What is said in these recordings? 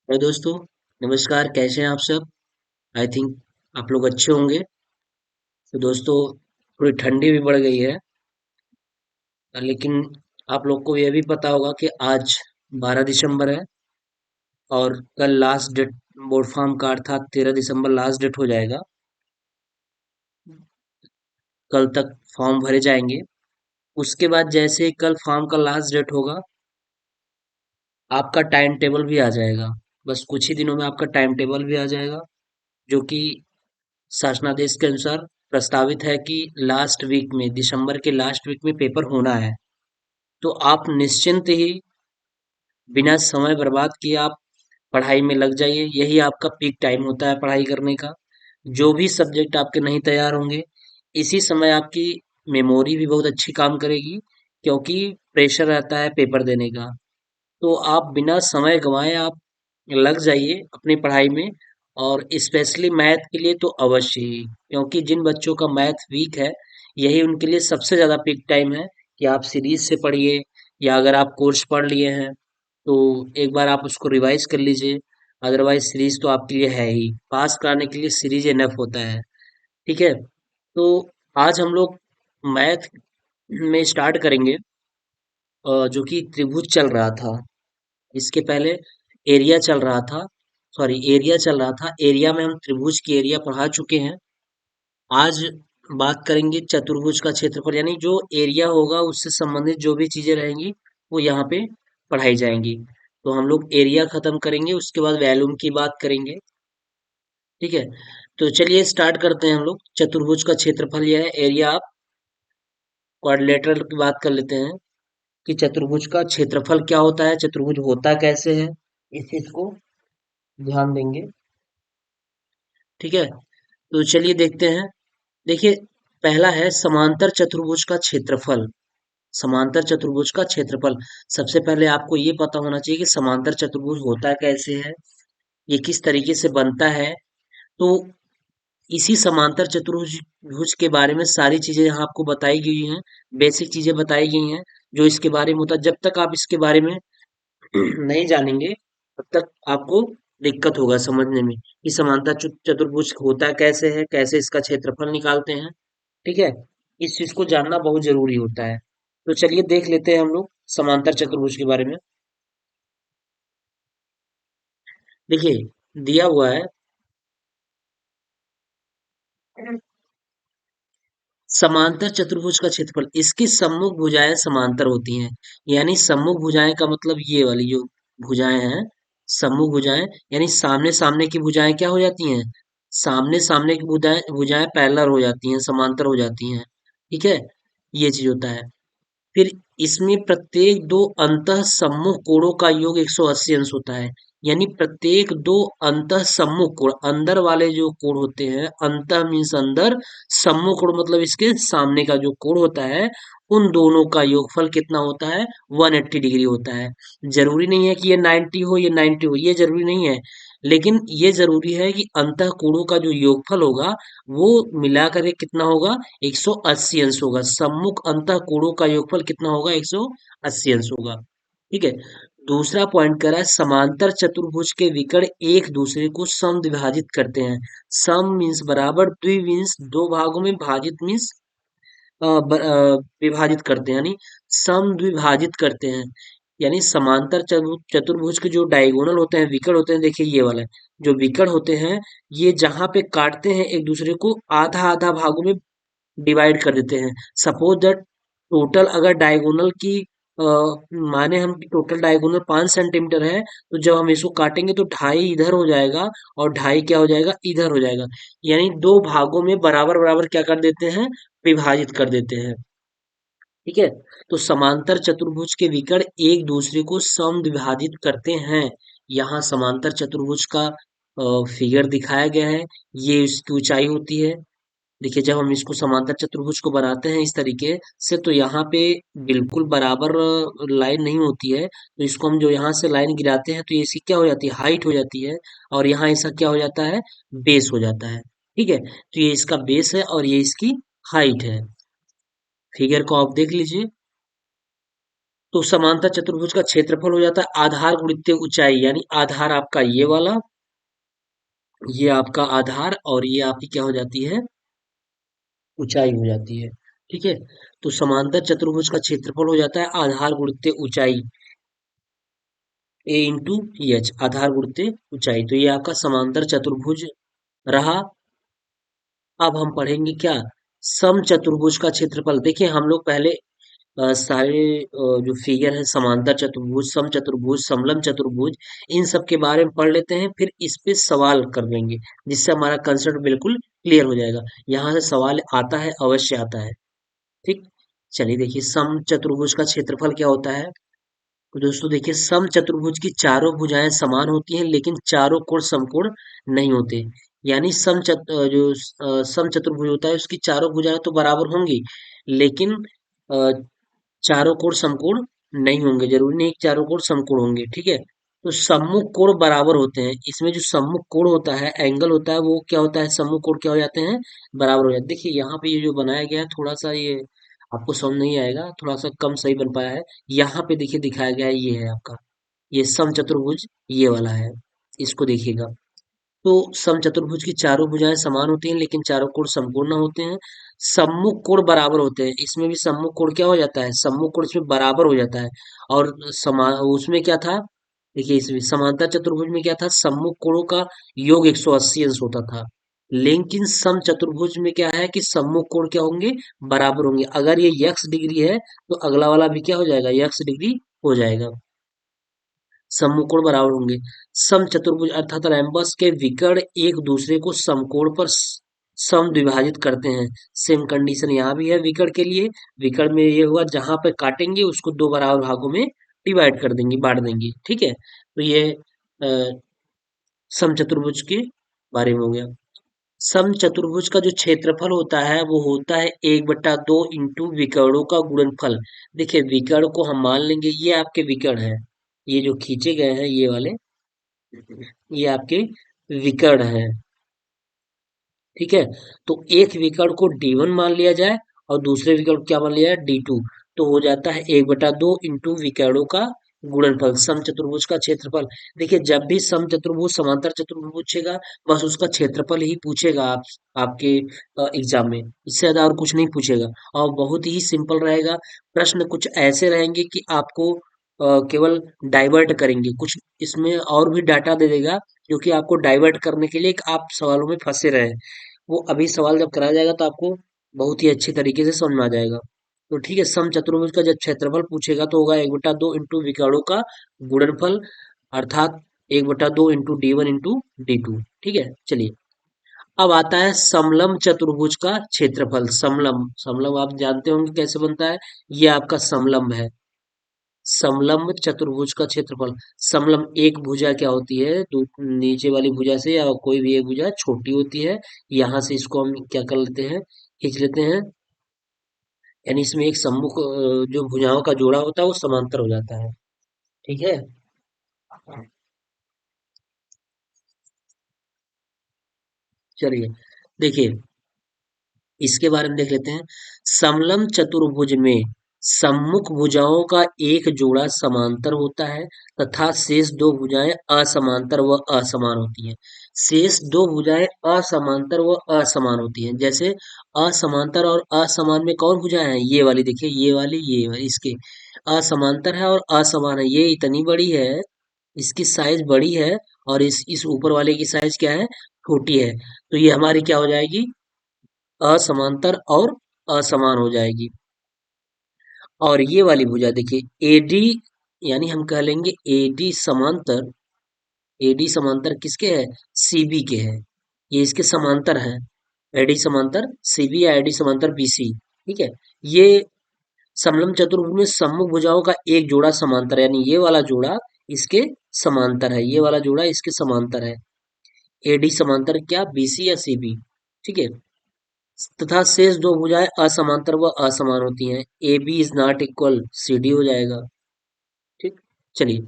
Hello दोस्तों। नमस्कार, कैसे हैं आप सब? आई थिंक आप लोग अच्छे होंगे। तो दोस्तों, थोड़ी ठंडी भी बढ़ गई है, लेकिन आप लोग को यह भी पता होगा कि आज 12 दिसंबर है और कल लास्ट डेट बोर्ड फॉर्म का, अर्थात 13 दिसंबर लास्ट डेट हो जाएगा। कल तक फॉर्म भरे जाएंगे। उसके बाद जैसे ही कल फॉर्म का लास्ट डेट होगा, आपका टाइम टेबल भी आ जाएगा। बस कुछ ही दिनों में आपका टाइम टेबल भी आ जाएगा, जो कि शासनादेश के अनुसार प्रस्तावित है कि लास्ट वीक में, दिसंबर के लास्ट वीक में पेपर होना है। तो आप निश्चिंत ही, बिना समय बर्बाद किए आप पढ़ाई में लग जाइए। यही आपका पीक टाइम होता है पढ़ाई करने का। जो भी सब्जेक्ट आपके नहीं तैयार होंगे, इसी समय आपकी मेमोरी भी बहुत अच्छी काम करेगी, क्योंकि प्रेशर रहता है पेपर देने का। तो आप बिना समय गंवाए आप लग जाइए अपनी पढ़ाई में। और स्पेशली मैथ के लिए तो अवश्य ही, क्योंकि जिन बच्चों का मैथ वीक है, यही उनके लिए सबसे ज़्यादा पीक टाइम है कि आप सीरीज से पढ़िए, या अगर आप कोर्स पढ़ लिए हैं तो एक बार आप उसको रिवाइज कर लीजिए। अदरवाइज सीरीज तो आपके लिए है ही, पास कराने के लिए सीरीज इनफ होता है। ठीक है। तो आज हम लोग मैथ में स्टार्ट करेंगे, जो कि त्रिभुज चल रहा था। इसके पहले एरिया चल रहा था। सॉरी, एरिया चल रहा था। एरिया में हम त्रिभुज की एरिया पढ़ा चुके हैं। आज बात करेंगे चतुर्भुज का क्षेत्रफल, यानी जो एरिया होगा उससे संबंधित जो भी चीजें रहेंगी वो यहाँ पे पढ़ाई जाएंगी। तो हम लोग एरिया खत्म करेंगे, उसके बाद वॉल्यूम की बात करेंगे। ठीक है। तो चलिए स्टार्ट करते हैं हम लोग। चतुर्भुज का क्षेत्रफल यह है। एरिया आप क्वाड्रिलेटरल की बात कर लेते हैं कि चतुर्भुज का क्षेत्रफल क्या होता है, चतुर्भुज होता कैसे है, इस चीज को ध्यान देंगे। ठीक है। तो चलिए देखते हैं। देखिए, पहला है समांतर चतुर्भुज का क्षेत्रफल। समांतर चतुर्भुज का क्षेत्रफल। सबसे पहले आपको ये पता होना चाहिए कि समांतर चतुर्भुज होता कैसे है, ये किस तरीके से बनता है। तो इसी समांतर चतुर्भुज भुज के बारे में सारी चीजें यहाँ आपको बताई गई हैं। बेसिक चीजें बताई गई हैं जो इसके बारे में होता है। जब तक आप इसके बारे में नहीं जानेंगे, तब तक आपको दिक्कत होगा समझने में कि समांतर चतुर्भुज होता कैसे है, कैसे इसका क्षेत्रफल निकालते हैं। ठीक है। इस चीज को जानना बहुत जरूरी होता है। तो चलिए देख लेते हैं हम लोग समांतर चतुर्भुज के बारे में। देखिए, दिया हुआ है समांतर चतुर्भुज का क्षेत्रफल। इसकी सम्मुख भुजाएं समांतर होती हैं। यानी सम्मुख भुजाएं का मतलब ये वाली जो भुजाएं हैं, सम्मुख भुजाएं यानी सामने सामने की भुजाएं क्या हो जाती हैं, सामने सामने की भुजाएं भुजाएं पैरेलल हो जाती हैं, समांतर हो जाती हैं। ठीक है। ये चीज होता है। फिर इसमें प्रत्येक दो अंतः सम्मुख कोणों का योग 180 अंश होता है। यानी प्रत्येक दो अंतः सम्मुख कोण, अंदर वाले जो कोण होते हैं, अंतः मीन्स अंदर, सम्मुख कोण मतलब इसके सामने का जो कोण होता है, उन दोनों का योगफल कितना होता है, 180 डिग्री होता है। जरूरी नहीं है कि ये 90 हो, ये 90 हो, ये जरूरी नहीं है। लेकिन ये जरूरी है कि अंतः कोणों का जो योगफल होगा, वो मिला करके कितना होगा, 180 अंश होगा। सम्मुख अंतः कोणों का योगफल कितना होगा, 180 अंश होगा। ठीक है। दूसरा पॉइंट कह रहा है समांतर चतुर्भुज के विकर्ण एक दूसरे को समद्विभाजित करते हैं। सम मीन्स बराबर, द्वि मीन्स दो भागों में, भाजित मीन्स विभाजित करते हैं, यानी समद्विभाजित करते हैं। यानी समांतर चतुर्भुज के जो डायगोनल होते हैं, विकर्ण होते हैं, देखिए ये वाला जो विकर्ण होते हैं, ये जहां पे काटते हैं एक दूसरे को, आधा आधा भागों में डिवाइड कर देते हैं। सपोज दैट टोटल अगर डायगोनल की माने हम टोटल डायगोनल 5 सेंटीमीटर है, तो जब हम इसको काटेंगे तो ढाई इधर हो जाएगा और ढाई क्या हो जाएगा, इधर हो जाएगा। यानी दो भागों में बराबर बराबर क्या कर देते हैं, विभाजित कर देते हैं। ठीक है। तो समांतर चतुर्भुज के विकर्ण एक दूसरे को समद्विभाजित करते हैं। यहाँ समांतर चतुर्भुज का फिगर दिखाया गया है। ये इसकी ऊंचाई होती है। देखिए, जब हम इसको समांतर चतुर्भुज को बनाते हैं इस तरीके से, तो यहाँ पे बिल्कुल बराबर लाइन नहीं होती है। तो इसको हम जो यहाँ से लाइन गिराते हैं, तो ये इसकी क्या हो जाती है, हाइट हो जाती है। और यहाँ ऐसा क्या हो जाता है, बेस हो जाता है। ठीक है। तो ये इसका बेस है और ये इसकी हाइट है। फिगर को आप देख लीजिए। तो समांतर चतुर्भुज का क्षेत्रफल हो जाता है आधार गुणित ऊंचाई, यानी आधार आपका ये वाला, ये आपका आधार, और ये आपकी क्या हो जाती है, ऊंचाई हो जाती है। ठीक है, तो समांतर चतुर्भुज का क्षेत्रफल हो जाता है आधार गुणित ऊंचाई, ए इंटू एच, आधार गुणित ऊंचाई। तो ये आपका समांतर चतुर्भुज रहा। अब हम पढ़ेंगे क्या, समचतुर्भुज का क्षेत्रफल। देखिए हम लोग पहले सारे जो फिगर है, समांतर चतुर्भुज, समचतुर्भुज, समलंब चतुर्भुज, इन सब के बारे में पढ़ लेते हैं, फिर इस पे सवाल कर लेंगे, जिससे हमारा कंसेप्ट बिल्कुल क्लियर हो जाएगा। यहाँ से सवाल आता है, अवश्य आता है। ठीक, चलिए देखिए समचतुर्भुज का क्षेत्रफल क्या होता है। तो दोस्तों देखिए, समचतुर्भुज की चारों भुजाएं समान होती हैं, लेकिन चारों कोण समकोण नहीं होते। यानी समचतुर्भुज होता है, उसकी चारों भुजाएं तो बराबर होंगी, लेकिन अ, चारों कोण समकोण नहीं होंगे। जरूरी नहीं कि चारों कोण समकोण होंगे। ठीक है, तो सम्मुख कोण बराबर होते हैं। इसमें जो सम्मुख कोण होता है, एंगल होता है, वो क्या होता है, सम्मुख कोण क्या हो जाते हैं, बराबर हो जाते हैं। देखिए यहाँ पे ये जो बनाया गया है, थोड़ा सा ये आपको समझ नहीं आएगा, थोड़ा सा कम सही बन पाया है। यहाँ पे देखिए दिखाया गया है, ये है आपका, ये समचतुर्भुज ये वाला है, इसको देखिएगा। तो समचतुर्भुज की चारों भुजाएं समान होती हैं, लेकिन चारों कोण समकोण होते हैं। सम्मुख कोण बराबर होते हैं, इसमें भी सम्मुख कोण क्या हो जाता है, सम्मुख कोण इसमें बराबर हो जाता है। और उसमें क्या था, देखिए इसमें समांतर चतुर्भुज में क्या था, सम्मुख कोणों का योग 180 अंश होता था। लेकिन समचतुर्भुज में क्या है कि सम्मुख कोण क्या होंगे, बराबर होंगे। अगर ये यक्स डिग्री है, तो अगला वाला भी क्या हो जाएगा, यक्स डिग्री हो जाएगा। समकोण बराबर होंगे। समचतुर्भुज अर्थात रैम्बस के विकर्ण एक दूसरे को समकोण पर समद्विभाजित करते हैं। सेम कंडीशन यहाँ भी है विकर्ण के लिए। विकर्ण में ये हुआ, जहां पे काटेंगे उसको दो बराबर भागों में डिवाइड कर देंगे, बांट देंगे। ठीक है, तो ये समचतुर्भुज के बारे में हो गया। समचतुर्भुज का जो क्षेत्रफल होता है, वो होता है 1/2 इंटू विकर्णों का गुणनफल। देखिए विकर्ण को हम मान लेंगे, ये आपके विकर्ण है, ये जो खींचे गए हैं ये वाले, ये आपके विकर्ण हैं। ठीक है, तो एक विकर्ण को D1 मान लिया जाए, और दूसरे विकर्ण को क्या मान लिया जाए, D2। तो हो जाता है 1/2 इंटू विकर्णों का गुणनफल, समचतुर्भुज का क्षेत्रफल। देखिए जब भी समचतुर्भुज समांतर चतुर्भुज पूछेगा, बस उसका क्षेत्रफल ही पूछेगा आपके एग्जाम में, इससे ज्यादा और कुछ नहीं पूछेगा। और बहुत ही सिंपल रहेगा। प्रश्न कुछ ऐसे रहेंगे कि आपको केवल डाइवर्ट करेंगे, कुछ इसमें और भी डाटा दे देगा, क्योंकि आपको डाइवर्ट करने के लिए कि आप सवालों में फंसे रहे। वो अभी सवाल जब कराया जाएगा, तो आपको बहुत ही अच्छी तरीके से समझ में आ जाएगा। तो ठीक है, समचतुर्भुज का जब क्षेत्रफल पूछेगा, तो होगा 1/2 इंटू विकर्णों का गुणनफल, अर्थात 1/2 इंटू D1 इंटू D2। ठीक है, चलिए अब आता है समलंब चतुर्भुज का क्षेत्रफल। समलंब, समलंब आप जानते होंगे कैसे बनता है, ये आपका समलंब है। समलंब चतुर्भुज का क्षेत्रफल। समलंब एक भुजा क्या होती है, नीचे वाली भुजा से या कोई भी एक भुजा छोटी होती है, यहाँ से इसको हम क्या कर लेते हैं, खींच लेते हैं, यानी इसमें एक सम्मुख जो भुजाओं का जोड़ा होता है वो समांतर हो जाता है। ठीक है, चलिए देखिए इसके बारे में देख लेते हैं। समलंब चतुर्भुज में सम्मुख भुजाओं का एक जोड़ा समांतर होता है, तथा शेष दो भुजाएं असमांतर व असमान होती हैं। शेष दो भुजाएं असमांतर व असमान होती हैं। जैसे असमांतर और असमान में कौन भुजाएं हैं, ये वाली देखिए, ये वाली इसके असमांतर है और असमान है। ये इतनी बड़ी है, इसकी साइज बड़ी है, और इस ऊपर वाले की साइज क्या है, छोटी है। तो ये हमारी क्या हो जाएगी, असमांतर और असमान हो जाएगी। और ये वाली भुजा देखिए एडी, यानी हम कह लेंगे एडी समांतर, एडी समांतर किसके है, सीबी के है। ये इसके समांतर है, एडी समांतर सीबी या एडी समांतर बीसी। ठीक है, ये समलंब चतुर्भुज में सम्मुख भुजाओं का एक जोड़ा समांतर है, यानी ये वाला जोड़ा इसके समांतर है, ये वाला जोड़ा इसके समांतर है। एडी समांतर क्या, बीसी या सीबी। ठीक है, तथा शेष दो भुजाएं असमांतर व असमान होती हैं। A B is not equal C D हो जाएगा। ठीक, चलिए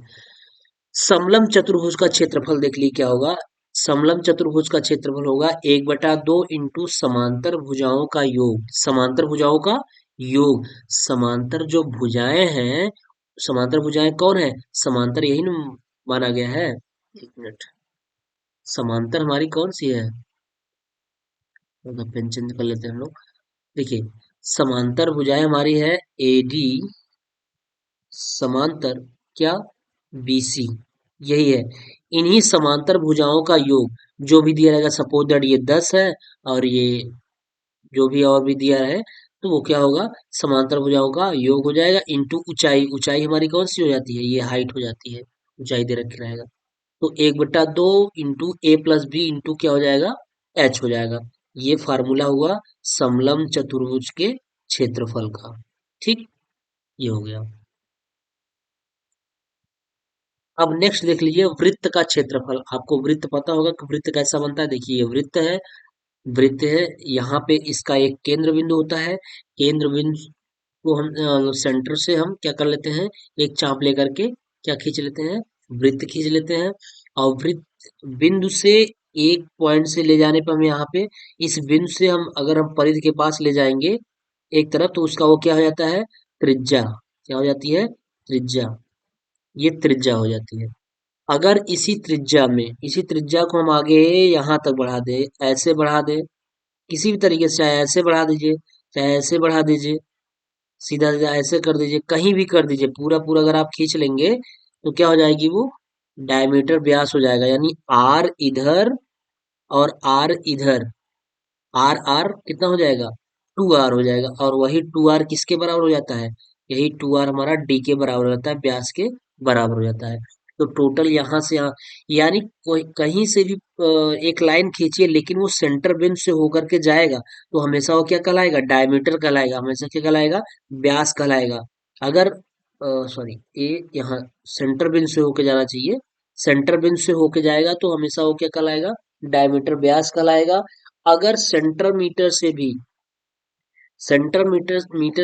समलंब चतुर्भुज का क्षेत्रफल देख ली क्या होगा। समलंब चतुर्भुज का क्षेत्रफल होगा 1/2 इंटू समांतर भुजाओं का योग, समांतर भुजाओं का योग। समांतर जो भुजाएं हैं समांतर भुजाएं कौन है? समांतर यही न माना गया है। एक मिनट, समांतर हमारी कौन सी है? मतलब पेन चेंज कर लेते हैं हम लोग। देखिए, समांतर भुजाएं हमारी है एडी समांतर क्या? बीसी, यही है। इन्हीं समांतर भुजाओं का योग जो भी दिया रहेगा, सपोज दैट ये 10 है और ये जो भी और भी दिया है, तो वो क्या होगा? समांतर भुजाओं का योग हो जाएगा इंटू ऊंचाई। ऊंचाई हमारी कौन सी हो जाती है? ये हाइट हो जाती है। ऊंचाई दे रखी रहेगा, तो 1/2 इंटू ए प्लस बी इंटू क्या हो जाएगा? एच हो जाएगा। ये फार्मूला हुआ समलंब चतुर्भुज के क्षेत्रफल का। ठीक, ये हो गया। अब नेक्स्ट देख लीजिए वृत्त का क्षेत्रफल। आपको वृत्त पता होगा कि वृत्त कैसा बनता है। देखिए, ये वृत्त है, वृत्त है। यहाँ पे इसका एक केंद्र बिंदु होता है। केंद्र बिंदु को हम सेंटर से हम क्या कर लेते हैं? एक चाप लेकर के क्या खींच लेते हैं? वृत्त खींच लेते हैं। और वृत्त बिंदु से एक पॉइंट से ले जाने पर हम यहाँ पे इस बिंदु से हम अगर हम परिधि के पास ले जाएंगे एक तरफ, तो उसका वो क्या हो जाता है? त्रिज्या। क्या हो जाती है? त्रिज्या। ये त्रिज्या हो जाती है। अगर इसी त्रिज्या को हम आगे यहाँ तक बढ़ा दे, ऐसे बढ़ा दे, किसी भी तरीके से, चाहे ऐसे बढ़ा दीजिए, चाहे ऐसे बढ़ा दीजिए, सीधा सीधा ऐसे कर दीजिए, कहीं भी कर दीजिए, पूरा पूरा अगर आप खींच लेंगे तो क्या हो जाएगी वो? डायमीटर व्यास हो जाएगा। यानी आर इधर और आर इधर, आर आर कितना हो जाएगा? 2r हो जाएगा। और वही 2r किसके बराबर हो जाता है? यही 2r हमारा d के बराबर हो जाता है, व्यास के बराबर हो जाता है। तो टोटल यहाँ से यहाँ, यानी कोई कहीं से भी एक लाइन खींचिए, लेकिन वो सेंटर बिंदु से होकर के जाएगा तो हमेशा वो क्या कहलाएगा? डायमीटर कहलाएगा। हमेशा क्या कहलाएगा? व्यास कहलाएगा। अगर सॉरी, ए यहाँ सेंटर बिंदु से होके जाना चाहिए, सेंटर बिंदु से होके जाएगा तो हमेशा वो क्या कहलाएगा? डायमीटर व्यास कहलाएगा। अगर सेंटर मीटर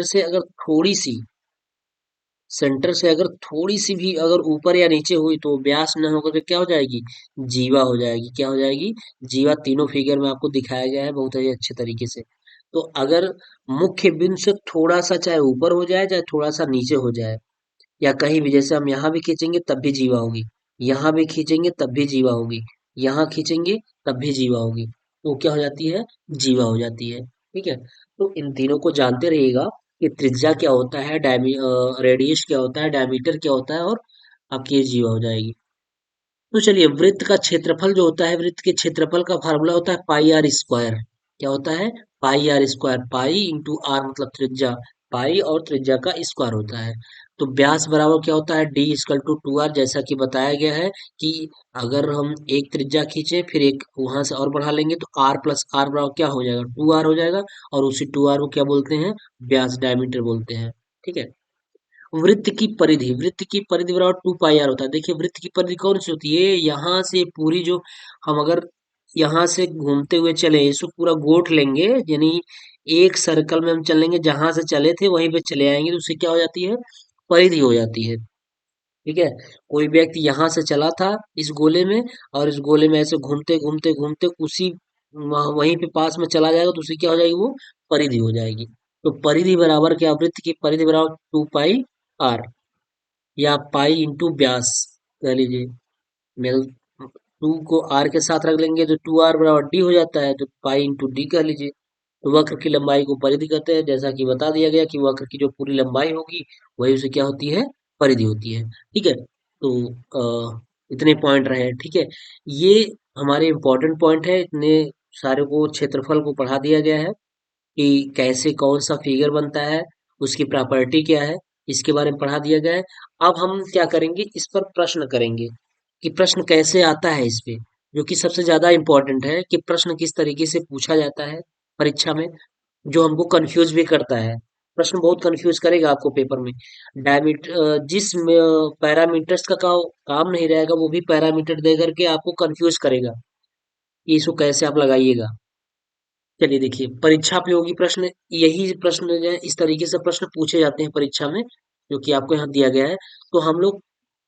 से अगर थोड़ी सी, सेंटर से अगर थोड़ी सी भी अगर ऊपर या नीचे हुई तो व्यास न होकर के क्या हो जाएगी? जीवा हो जाएगी। क्या हो जाएगी? जीवा। तीनों फिगर में आपको दिखाया गया है बहुत ही अच्छे तरीके से। तो अगर मुख्य बिंदु से थोड़ा सा चाहे ऊपर हो जाए, चाहे थोड़ा सा नीचे हो जाए, या कहीं भी, जैसे हम यहाँ भी खींचेंगे तब भी जीवा होगी, यहाँ भी खींचेंगे तब भी जीवा होगी, यहाँ खींचेंगे तब भी जीवा होगी, तो क्या हो जाती है? जीवा हो जाती है। ठीक है, तो इन तीनों को जानते रहिएगा कि त्रिज्या क्या होता है, रेडियस क्या होता है, डायमीटर क्या होता है, और आपकी ये जीवा हो जाएगी। तो चलिए, वृत्त का क्षेत्रफल जो होता है, वृत्त के क्षेत्रफल का फार्मूला होता है पाई आर स्क्वायर। क्या होता है? Pi r square. Pi into r मतलब त्रिज्या, पाई और त्रिज्या का स्क्वायर होता है। तो व्यास बराबर क्या होता है? डी इक्वल टू 2r, जैसा कि बताया गया है कि अगर हम एक त्रिज्या खींचे फिर एक वहां से और बढ़ा लेंगे तो r प्लस आर बराबर क्या हो जाएगा? 2r हो जाएगा। और उसी 2r को क्या बोलते हैं? व्यास, डायमीटर बोलते हैं। ठीक है। वृत्त की परिधि बराबर 2 पाई आर होता है। देखिए, वृत्त की परिधि कौन सी होती है? यहाँ से पूरी जो, हम अगर यहाँ से घूमते हुए चले, इसको पूरा गोट लेंगे, यानी एक सर्कल में हम चलेंगे, जहां से चले थे वहीं पे चले आएंगे, तो उससे क्या हो जाती है? परिधि हो जाती है। ठीक है। कोई व्यक्ति यहाँ से चला था इस गोले में, और इस गोले में ऐसे घूमते घूमते घूमते उसी वहीं पे पास में चला जाएगा, तो उसे क्या हो जाएगी? वो परिधि हो जाएगी। तो परिधि बराबर क्या? वृत्त की परिधि बराबर 2 पाई आर, या पाई इंटू व्यास कह लीजिए। मेल 2 को आर के साथ रख लेंगे तो 2r बराबर डी हो जाता है, तो पाई इंटू डी कह लीजिए। तो वक्र की लंबाई को परिधि कहते हैं, जैसा कि बता दिया गया कि वक्र की जो पूरी लंबाई होगी वही उसे क्या होती है? परिधि होती है। ठीक है। तो इतने पॉइंट रहे। ठीक है, ये हमारे इंपॉर्टेंट पॉइंट है। इतने सारे को क्षेत्रफल को पढ़ा दिया गया है कि कैसे कौन सा फिगर बनता है, उसकी प्रॉपर्टी क्या है, इसके बारे में पढ़ा दिया गया है। अब हम क्या करेंगे? इस पर प्रश्न करेंगे कि प्रश्न कैसे आता है इस पे, जो कि सबसे ज्यादा इम्पोर्टेंट है कि प्रश्न किस तरीके से पूछा जाता है परीक्षा में, जो हमको कंफ्यूज भी करता है। प्रश्न बहुत कंफ्यूज करेगा आपको पेपर में। जिस पैरामीटर्स का काम नहीं रहेगा, वो भी पैरामीटर दे करके आपको कंफ्यूज करेगा कि इसको कैसे आप लगाइएगा। चलिए देखिए, परीक्षा पे होगी प्रश्न, यही प्रश्न जो है इस तरीके से प्रश्न पूछे जाते हैं परीक्षा में, जो कि आपको यहाँ दिया गया है। तो हम लोग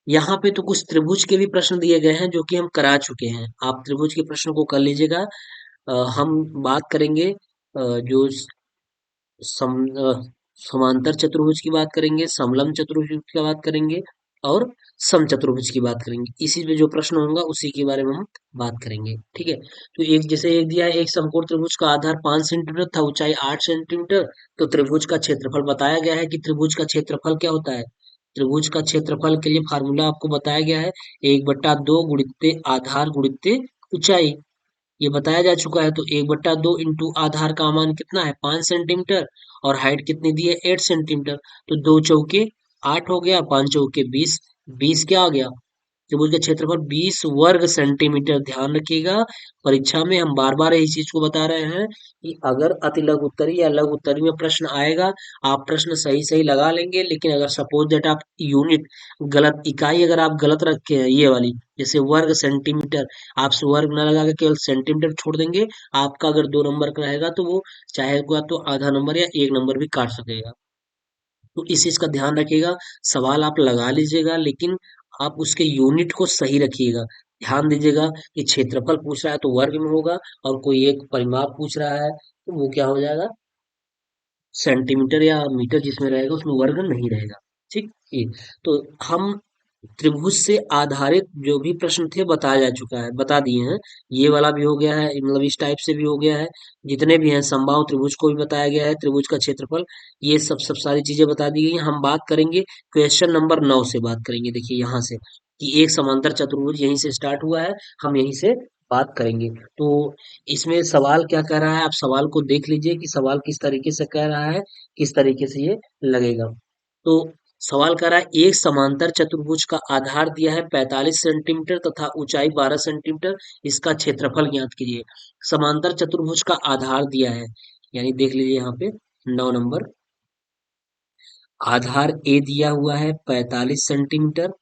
यहाँ पे तो कुछ त्रिभुज के भी प्रश्न दिए गए हैं जो कि हम करा चुके हैं। आप त्रिभुज के प्रश्न को कर लीजिएगा। हम बात करेंगे जो सम, समांतर चतुर्भुज की बात करेंगे, समलंब चतुर्भुज की बात करेंगे और समचतुर्भुज की बात करेंगे। इसी पे जो प्रश्न होगा उसी के बारे में हम बात करेंगे। ठीक है, तो एक जैसे एक दिया है, एक समकोण त्रिभुज का आधार 5 सेंटीमीटर था, ऊंचाई 8 सेंटीमीटर। तो त्रिभुज का क्षेत्रफल बताया गया है कि त्रिभुज का क्षेत्रफल क्या होता है। त्रिभुज का क्षेत्रफल के लिए फार्मूला आपको बताया गया है, 1/2 गुणित्ते आधार गुणित्ते ऊंचाई। ये बताया जा चुका है। तो 1/2 इंटू आधार का मान कितना है, 5 सेंटीमीटर, और हाइट कितनी दी है, 8 सेंटीमीटर। तो 2 चौके 8 हो गया, 5 चौके 20, 20 क्या आ गया, त्रिभुज का क्षेत्रफल 20 वर्ग सेंटीमीटर। ध्यान रखिएगा, परीक्षा में हम बार बार यही चीज को बता रहे हैं कि अगर अति लघु उत्तरी या लघु उत्तरी में प्रश्न आएगा, आप प्रश्न सही सही लगा लेंगे, लेकिन अगर सपोज दैट आप यूनिट गलत, इकाई अगर आप गलत रखे हैं, ये वाली जैसे वर्ग सेंटीमीटर, आप वर्ग न लगा के केवल सेंटीमीटर छोड़ देंगे, आपका अगर 2 नंबर का रहेगा तो वो चाहे तो आधा नंबर या 1 नंबर भी काट सकेगा। तो इस चीज का ध्यान रखिएगा, सवाल आप लगा लीजिएगा, लेकिन आप उसके यूनिट को सही रखिएगा। ध्यान दीजिएगा कि क्षेत्रफल पूछ रहा है तो वर्ग में होगा, और कोई एक परिमाप पूछ रहा है तो वो क्या हो जाएगा, सेंटीमीटर या मीटर जिसमें रहेगा उसमें वर्ग नहीं रहेगा। ठीक ये, तो हम त्रिभुज से आधारित जो भी प्रश्न थे बताया जा चुका है, बता दिए हैं। ये वाला भी हो गया है, मतलब इस टाइप से भी हो गया है, जितने भी हैं समबाहु त्रिभुज को भी बताया गया है, त्रिभुज का क्षेत्रफल, ये सब सब सारी चीजें बता दी गई हैं। हम बात करेंगे क्वेश्चन नंबर 9 से, बात करेंगे। देखिए यहाँ से कि एक समांतर चतुर्भुज यहीं से स्टार्ट हुआ है, हम यहीं से बात करेंगे। तो इसमें सवाल क्या कह रहा है, आप सवाल को देख लीजिए कि सवाल किस तरीके से कह रहा है, किस तरीके से ये लगेगा। तो सवाल कर रहा है, एक समांतर चतुर्भुज का आधार दिया है 45 सेंटीमीटर तथा ऊंचाई 12 सेंटीमीटर, इसका क्षेत्रफल ज्ञात कीजिए। समांतर चतुर्भुज का आधार दिया है, यानी देख लीजिए यहाँ पे 9 नंबर, आधार ए दिया हुआ है 45 सेंटीमीटर,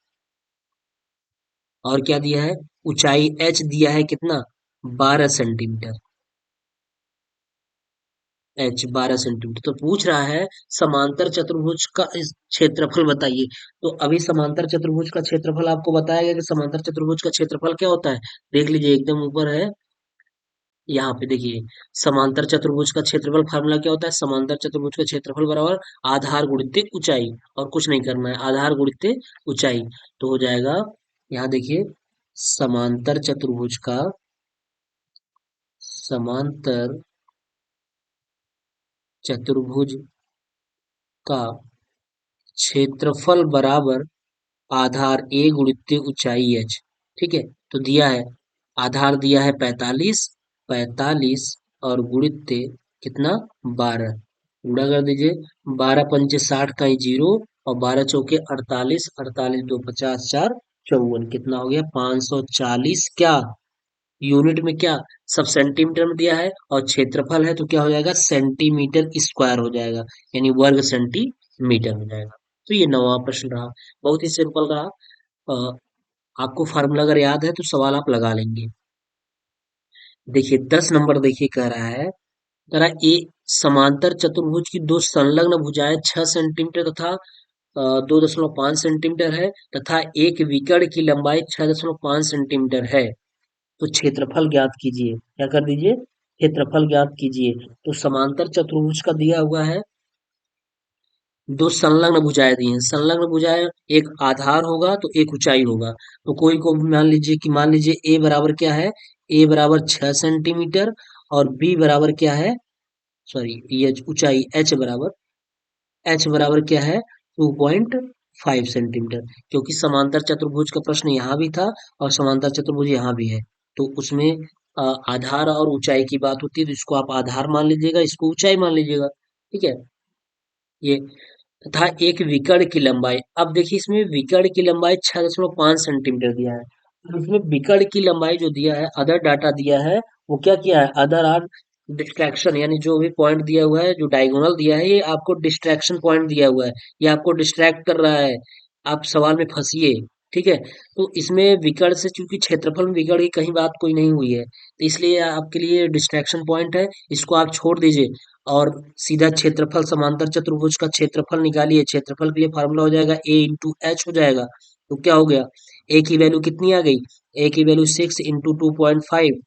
और क्या दिया है, ऊंचाई एच दिया है कितना, 12 सेंटीमीटर। H 12 centimetre. तो पूछ रहा है समांतर चतुर्भुज का इस क्षेत्रफल बताइए। तो अभी समांतर चतुर्भुज का क्षेत्रफल आपको बताया गया कि समांतर चतुर्भुज का क्षेत्रफल क्या होता है। देख लीजिए एकदम ऊपर है, यहाँ पे देखिए, समांतर चतुर्भुज का क्षेत्रफल फार्मूला क्या होता है, समांतर चतुर्भुज का क्षेत्रफल बराबर आधार गुणित ऊंचाई, और कुछ नहीं करना है, आधार गुणित ऊंचाई। तो हो जाएगा, यहाँ देखिए, समांतर चतुर्भुज का, समांतर चतुर्भुज का क्षेत्रफल बराबर आधार ए गुणित ऊंचाई एच। ठीक है, तो दिया है, आधार दिया है 45, 45 और गुणित कितना, 12, गुणा कर दीजिए, 12 पंचे 60 का ही 0, और 12 चौके 48, 48 दो 50, 4 54, कितना हो गया, 540। क्या यूनिट में, क्या सब सेंटीमीटर में दिया है, और क्षेत्रफल है तो क्या हो जाएगा, सेंटीमीटर स्क्वायर हो जाएगा, यानी वर्ग सेंटीमीटर हो जाएगा। तो ये 9वां प्रश्न रहा, बहुत ही सिंपल रहा। अ, आपको फार्मूला अगर याद है तो सवाल आप लगा लेंगे। देखिए 10 नंबर, देखिए कह रहा है, कह रहा है एक समांतर चतुर्भुज की दो संलग्न भुजाएं 6 सेंटीमीटर तथा 2.5 सेंटीमीटर है, तथा एक विकर्ण की लंबाई 6.5 सेंटीमीटर है। तो क्षेत्रफल ज्ञात कीजिए। क्या कर दीजिए, क्षेत्रफल ज्ञात कीजिए। तो समांतर चतुर्भुज का दिया हुआ है, दो संलग्न भुजाएं दी हैं, संलग्न भुजाएं, एक आधार होगा तो एक ऊंचाई होगा। तो कोई को भी मान लीजिए कि, मान लीजिए ए बराबर क्या है, ए बराबर 6 सेंटीमीटर, और बी बराबर क्या है, सॉरी ये ऊंचाई एच बराबर क्या है, 2.5 सेंटीमीटर। क्योंकि समांतर चतुर्भुज का प्रश्न यहाँ भी था और समांतर चतुर्भुज यहाँ भी है, तो उसमें आधार और ऊंचाई की बात होती है, तो इसको आप आधार मान लीजिएगा, इसको ऊंचाई मान लीजिएगा। ठीक है, ये, तथा एक विकर्ण की लंबाई, अब देखिए इसमें विकर्ण की लंबाई 6.5 सेंटीमीटर दिया है। तो इसमें विकर्ण की लंबाई जो दिया है, अदर डाटा दिया है, वो क्या किया है, अदर आर डिस्ट्रैक्शन, यानी जो भी पॉइंट दिया हुआ है, जो डायगोनल दिया है, ये आपको डिस्ट्रैक्शन पॉइंट दिया हुआ है, ये आपको डिस्ट्रैक्ट कर रहा है, आप सवाल में फंसिए। ठीक है, तो इसमें विकर्ण से, चूंकि क्षेत्रफल में विकर्ण की कहीं बात कोई नहीं हुई है, तो इसलिए आपके लिए डिस्ट्रैक्शन पॉइंट है, इसको आप छोड़ दीजिए, और सीधा क्षेत्रफल, समांतर चतुर्भुज का क्षेत्रफल निकालिए। क्षेत्रफल के लिए फार्मूला हो जाएगा ए इंटू एच हो जाएगा। तो क्या हो गया, ए की वैल्यू कितनी आ गई, ए की वैल्यू 6 इंटू 2.5,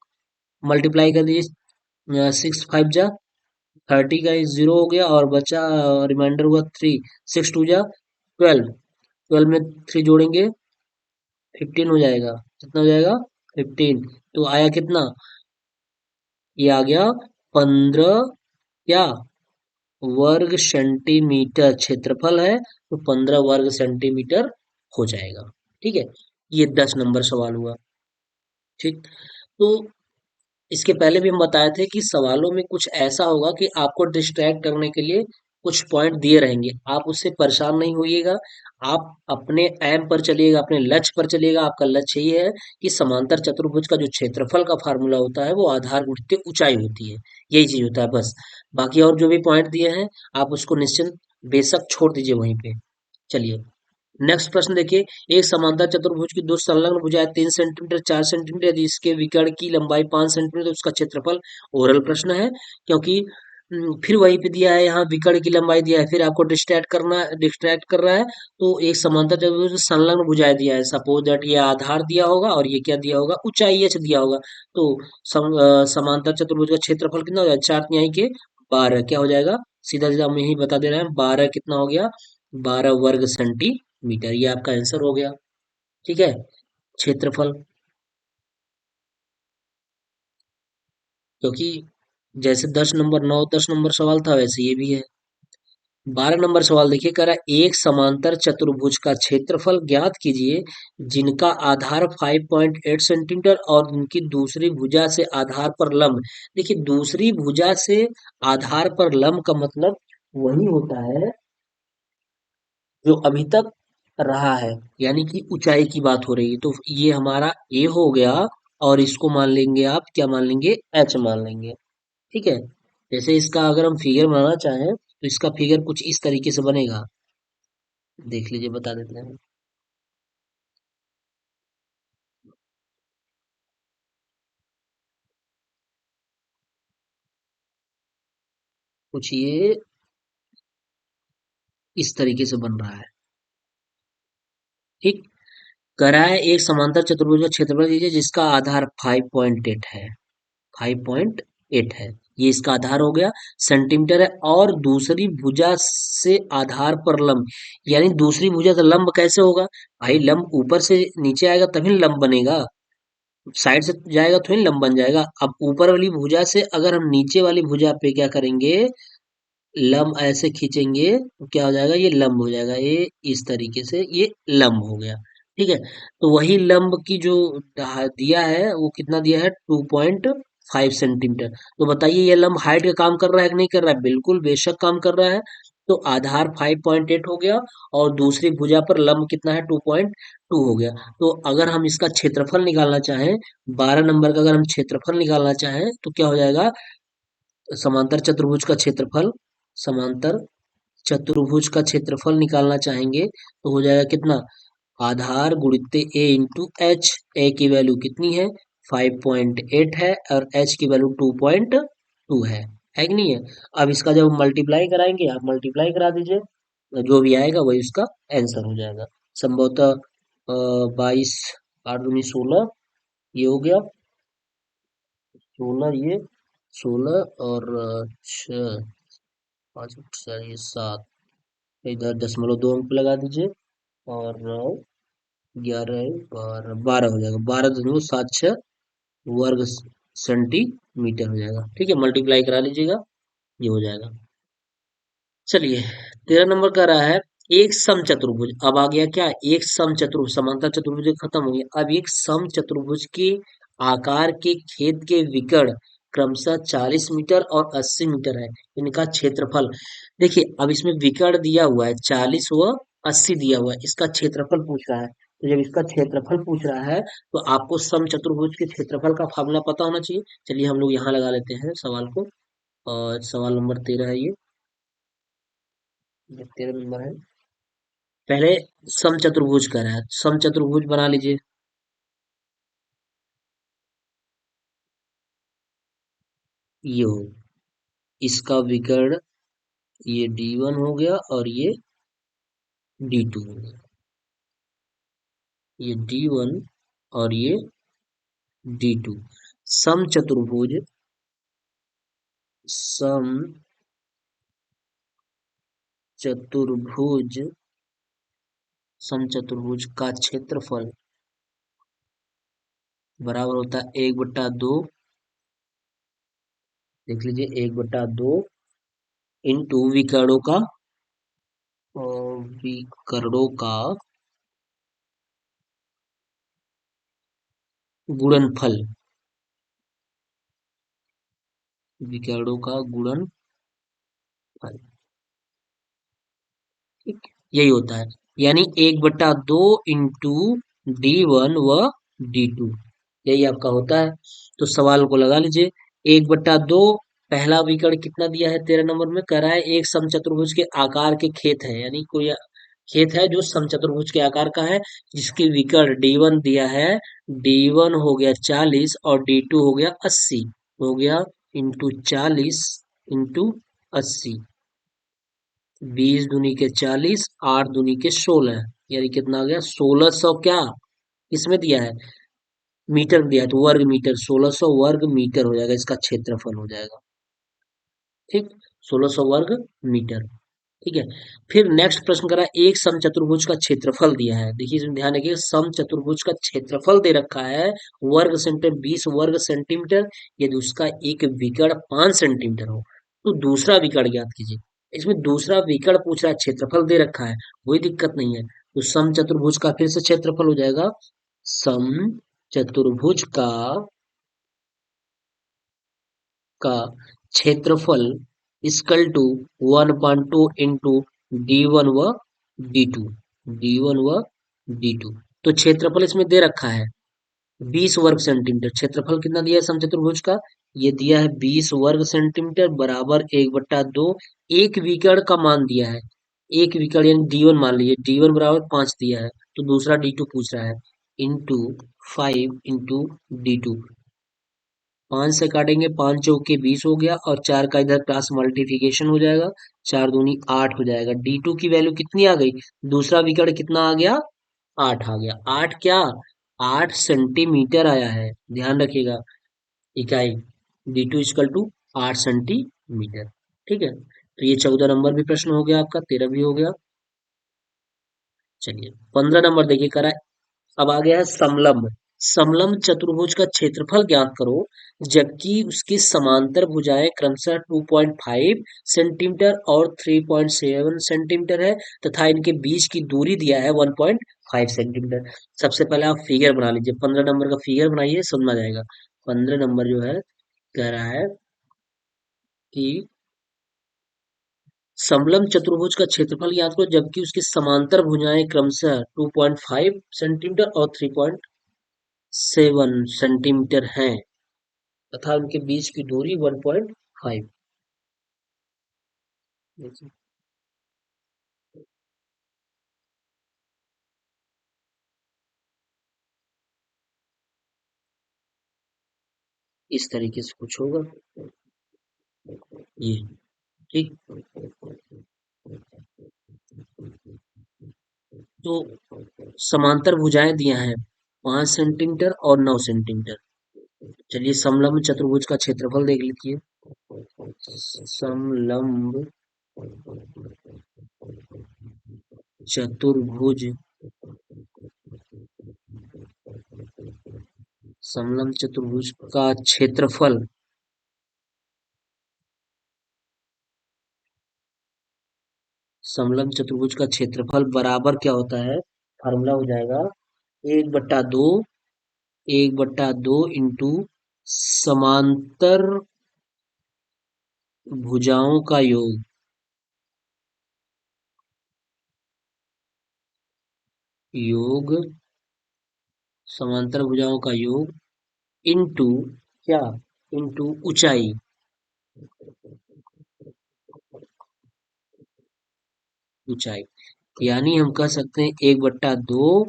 मल्टीप्लाई कर दीजिए, 6 5 जा 30 का 0 हो गया और बचा रिमाइंडर हुआ 3। 6 टू जा 12। 12 में 3 जोड़ेंगे 15 हो जाएगा। कितना हो जाएगा? 15। तो आया कितना? ये आ गया 15 क्या वर्ग सेंटीमीटर क्षेत्रफल है, तो 15 वर्ग सेंटीमीटर हो जाएगा। ठीक है, ये 10 नंबर सवाल हुआ। ठीक, तो इसके पहले भी हम बताए थे कि सवालों में कुछ ऐसा होगा कि आपको डिस्ट्रैक्ट करने के लिए कुछ पॉइंट दिए रहेंगे, आप उससे परेशान नहीं होइएगा। आप अपने एम पर चलिएगा, अपने लक्ष्य पर चलिएगा। आपका लक्ष्य ये है कि समांतर चतुर्भुज का जो क्षेत्रफल का फार्मूला होता है वो आधार गुणित ऊंचाई होती है, यही चीज होता है बस। बाकी और जो भी पॉइंट दिए हैं आप उसको निश्चिंत बेशक छोड़ दीजिए वहीं पे। चलिए, नेक्स्ट प्रश्न देखिए। एक समांतर चतुर्भुज की दो संलग्न भुजाएं 3 सेंटीमीटर 4 सेंटीमीटर, यदि इसके विकर्ण की लंबाई 5 सेंटीमीटर, तो उसका क्षेत्रफल। ओरल प्रश्न है, क्योंकि फिर वहीं पे दिया है, यहाँ विकर्ण की लंबाई दिया है, फिर आपको डिस्ट्रैक्ट कर रहा है। तो एक समांतर चतुर्भुज की संलग्न भुजाएं दिया है, सपोज दैट ये आधार दिया होगा और ये क्या दिया होगा, ऊंचाई h दिया होगा। तो समांतर चतुर्भुज का क्षेत्रफल कितना हो जाएगा? 4 तिहाई के 12 क्या हो जाएगा? सीधा सीधा हम यही बता दे रहे हैं, 12 कितना हो गया? 12 वर्ग सेंटीमीटर, ये आपका आंसर हो गया। ठीक है, क्षेत्रफल। क्योंकि जैसे 10 नंबर 9 10 नंबर सवाल था, वैसे ये भी है। 12 नंबर सवाल देखिए, कह रहा है एक समांतर चतुर्भुज का क्षेत्रफल ज्ञात कीजिए जिनका आधार 5.8 सेंटीमीटर और उनकी दूसरी भुजा से आधार पर लंब। देखिए, दूसरी भुजा से आधार पर लंब का मतलब वही होता है जो अभी तक रहा है, यानी कि ऊंचाई की बात हो रही है। तो ये हमारा ए हो गया, और इसको मान लेंगे, आप क्या मान लेंगे? एच मान लेंगे। ठीक है, जैसे इसका अगर हम फिगर बनाना चाहें तो इसका फिगर कुछ इस तरीके से बनेगा। देख लीजिए, बता देते हैं। कुछ ये इस तरीके से बन रहा है। ठीक, कह रहा है एक समांतर चतुर्भुज का क्षेत्रफल दीजिए जिसका आधार 5.8 है। 5.8 है, ये इसका आधार हो गया, सेंटीमीटर है, और दूसरी भुजा से आधार पर लंब। यानी दूसरी भुजा से लंब कैसे होगा? भाई, लंब ऊपर से नीचे आएगा तभी लंब बनेगा, साइड से जाएगा तो ही लंब बन जाएगा। अब ऊपर वाली भुजा से अगर हम नीचे वाली भुजा पे क्या करेंगे, लंब ऐसे खींचेंगे, तो क्या हो जाएगा? ये लंब हो जाएगा, ये इस तरीके से ये लंब हो गया। ठीक है, तो वही लंब की जो दिया है वो कितना दिया है? 2.5 सेंटीमीटर। तो बताइए, ये लंब हाइट का काम कर रहा है कि नहीं कर रहा है? बिल्कुल बेशक काम कर रहा है। तो आधार 5.8 हो गया, और दूसरी भुजा पर लंब कितना है? 2.2 हो गया। तो अगर हम इसका क्षेत्रफल निकालना चाहें, 12 नंबर का अगर हम क्षेत्रफल निकालना चाहें तो क्या हो जाएगा? समांतर चतुर्भुज का क्षेत्रफल, समांतर चतुर्भुज का क्षेत्रफल निकालना चाहेंगे तो हो जाएगा कितना? आधार गुणित ए इंटू एच। ए की वैल्यू कितनी है? 5.8 है, और एच की वैल्यू 2.2 है कि नहीं है? अब इसका जब मल्टीप्लाई कराएंगे, आप मल्टीप्लाई करा दीजिए, जो भी आएगा वही उसका आंसर हो जाएगा। संभवतः 22 8 दूनी 16, ये हो गया 16, ये 16 और 6 5 ये 7, इधर 0.2 अंक लगा दीजिए, और 11 12 हो जाएगा। 12.76 वर्ग सेंटीमीटर हो जाएगा। ठीक है, मल्टीप्लाई करा लीजिएगा, ये हो जाएगा। चलिए, 13 नंबर का रहा है एक सम चतुर्भुज। अब आ गया क्या? एक सम चतुर्भुज, समांतर चतुर्भुज खत्म हो गया, अब एक सम चतुर्भुज के आकार के खेत के विकर्ण क्रमशः 40 मीटर और 80 मीटर है, इनका क्षेत्रफल। देखिए, अब इसमें विकर्ण दिया हुआ है 40 व 80 दिया हुआ है, इसका क्षेत्रफल पूछ रहा है। तो जब इसका क्षेत्रफल पूछ रहा है तो आपको सम चतुर्भुज के क्षेत्रफल का फार्मूला पता होना चाहिए। चलिए, हम लोग यहाँ लगा लेते हैं सवाल को, और सवाल नंबर 13 है ये 13 नंबर है। पहले सम चतुर्भुज का रहा है, सम चतुर्भुज बना लीजिए। ये हो, इसका विकर्ण ये D1 हो गया, और ये D2 हो गया। ये D1 और ये D2, सम चतुर्भुज, सम चतुर्भुज समचतुर्भुज का क्षेत्रफल बराबर होता है 1/2, देख लीजिए 1/2 इंटू विकर्णों का विकर्णों का गुणनफल, विकर्णों का गुणनफल, ठीक, यही होता है। यानी 1/2 इंटू D1 व D2, यही आपका होता है। तो सवाल को लगा लीजिए। 1/2 पहला विकर्ण कितना दिया है 13 नंबर में, कह रहा है एक समचतुर्भुज के आकार के खेत है, यानी कोई खेत है जो समचतुर्भुज के आकार का है, जिसकी विकर्ण D1 दिया है, D1 हो गया 40 और D2 हो गया 80, हो गया इंटू 40 इंटू 80, 20 दूनी के 40, 8 दूनी के 16, यानी कितना आ गया 1600, क्या इसमें दिया है मीटर दिया है, तो वर्ग मीटर, 1600 वर्ग मीटर हो जाएगा, इसका क्षेत्रफल हो जाएगा, ठीक, 1600 वर्ग मीटर, ठीक है। फिर नेक्स्ट प्रश्न करा, एक समचतुर्भुज का क्षेत्रफल दिया है, देखिए इसमें ध्यान रखिए, समचतुर्भुज का क्षेत्रफल दे रखा है वर्ग सेंटीमीटर, 20 वर्ग सेंटीमीटर, यदि उसका एक विकर्ण 5 सेंटीमीटर हो तो दूसरा विकर्ण ज्ञात कीजिए। इसमें दूसरा विकर्ण पूछ रहा है, क्षेत्रफल दे रखा है, कोई दिक्कत नहीं है। तो समचतुर्भुज का फिर से क्षेत्रफल हो जाएगा, समचतुर्भुज का क्षेत्रफल इक्वल टू 1/2 इंटू D1 व D2, D1 व D2। तो क्षेत्रफल इसमें दे रखा है 20 वर्ग सेंटीमीटर, क्षेत्रफल कितना दिया है समचतुर्भुज का, ये दिया है 20 वर्ग सेंटीमीटर बराबर 1/2, एक विकर्ण का मान दिया है, एक विकर्ण यानी D1 मान लीजिए, D1 बराबर 5 दिया है, तो दूसरा D2 पूछ रहा है, इंटू 5 इंटू D2, 5 से काटेंगे, 5 चौके 20 हो गया, और 4 का इधर क्रॉस मल्टीप्लिकेशन हो जाएगा, 4 दूनी 8 हो जाएगा। D2 की वैल्यू कितनी आ गई, दूसरा विकर्ण कितना आ गया, 8 आ गया, 8 क्या, 8 सेंटीमीटर आया है, ध्यान रखिएगा, इकाई D2 इक्वल टू 8 सेंटीमीटर, ठीक है। तो ये 14 नंबर भी प्रश्न हो गया आपका, 13 भी हो गया। चलिए 15 नंबर देखिए करा, अब आ गया है समलंब, समलंब चतुर्भुज का क्षेत्रफल ज्ञात करो, जबकि उसकी समांतर भुजाएं क्रमशः 2.5 सेंटीमीटर और 3.7 सेंटीमीटर है, तथा इनके बीच की दूरी दिया है 1.5 सेंटीमीटर। सबसे पहले आप फिगर बना लीजिए, 15 नंबर का फिगर बनाइए, समझा जाएगा। 15 नंबर जो है कह रहा है कि समलंब चतुर्भुज का क्षेत्रफल ज्ञात करो, जबकि उसकी समांतर भुजाएं क्रमशः 2.5 सेंटीमीटर और 3.7 सेंटीमीटर हैं, तथा उनके बीच की दूरी 1.5। देखिए इस तरीके से कुछ होगा, ये ठीक। तो समांतर भुजाएं दिया है 5 सेंटीमीटर और 9 सेंटीमीटर। चलिए समलंब चतुर्भुज का क्षेत्रफल देख लीजिए, समलंब चतुर्भुज, समलंब चतुर्भुज का क्षेत्रफल, समलंब चतुर्भुज का क्षेत्रफल बराबर क्या होता है, फार्मूला हो जाएगा 1/2, 1/2 इंटू समांतर भुजाओं का योग, योग समांतर भुजाओं का योग इंटू क्या, इंटू ऊंचाई, ऊंचाई, यानी हम कह सकते हैं 1/2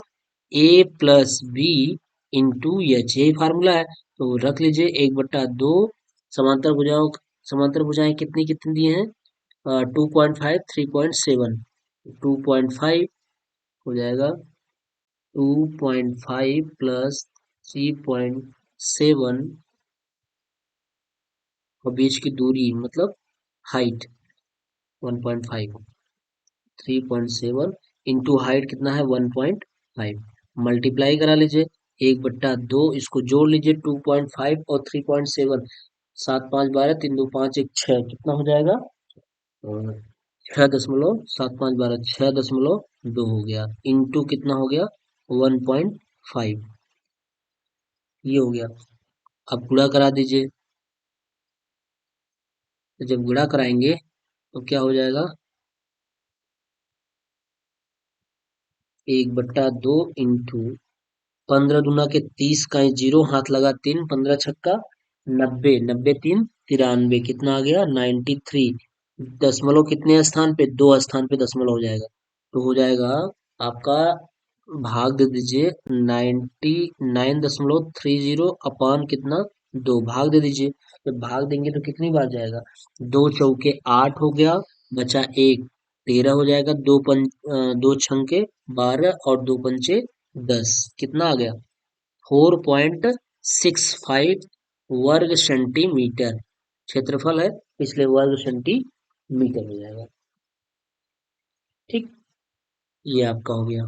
ए प्लस बी इंटू एच, यही फार्मूला है। तो रख लीजिए 1/2, समांतर भुजाओं, समांतर भुजाएं कितनी कितनी दी हैं, 2.5 3.7, 2.5 हो जाएगा, 2.5 प्लस 3.7, और बीच की दूरी मतलब हाइट 1.5, 3.7 इंटू हाइट कितना है 1.5, मल्टीप्लाई करा लीजिए 1/2, इसको जोड़ लीजिए 2.5 और 3.7, 7 5 12 3 2 5 1 6, कितना हो जाएगा 6.7 5 12 6.2 हो गया, इंटू कितना हो गया 1.5, ये हो गया। अब गुणा करा दीजिए, तो जब गुणा कराएंगे तो क्या हो जाएगा 1/2 इंटू 15 दूना के 30 का 0 हाथ लगा 3, 15 छक्का 90, 90 3 93, कितना आ गया 93, दशमलव कितने स्थान पे 2 स्थान पे दशमलव हो जाएगा, तो हो जाएगा आपका, भाग दे दीजिए 99.30 अपान कितना 2, भाग दे दीजिए, जब भाग देंगे तो कितनी बार जाएगा 2 चौके 8 हो गया, बचा 1, 13 हो जाएगा, 2 छंके 12 और 2 पंचे 10, कितना आ गया 4.65 वर्ग सेंटीमीटर क्षेत्रफल है, इसलिए वर्ग सेंटीमीटर हो जाएगा। ठीक, ये आपका हो गया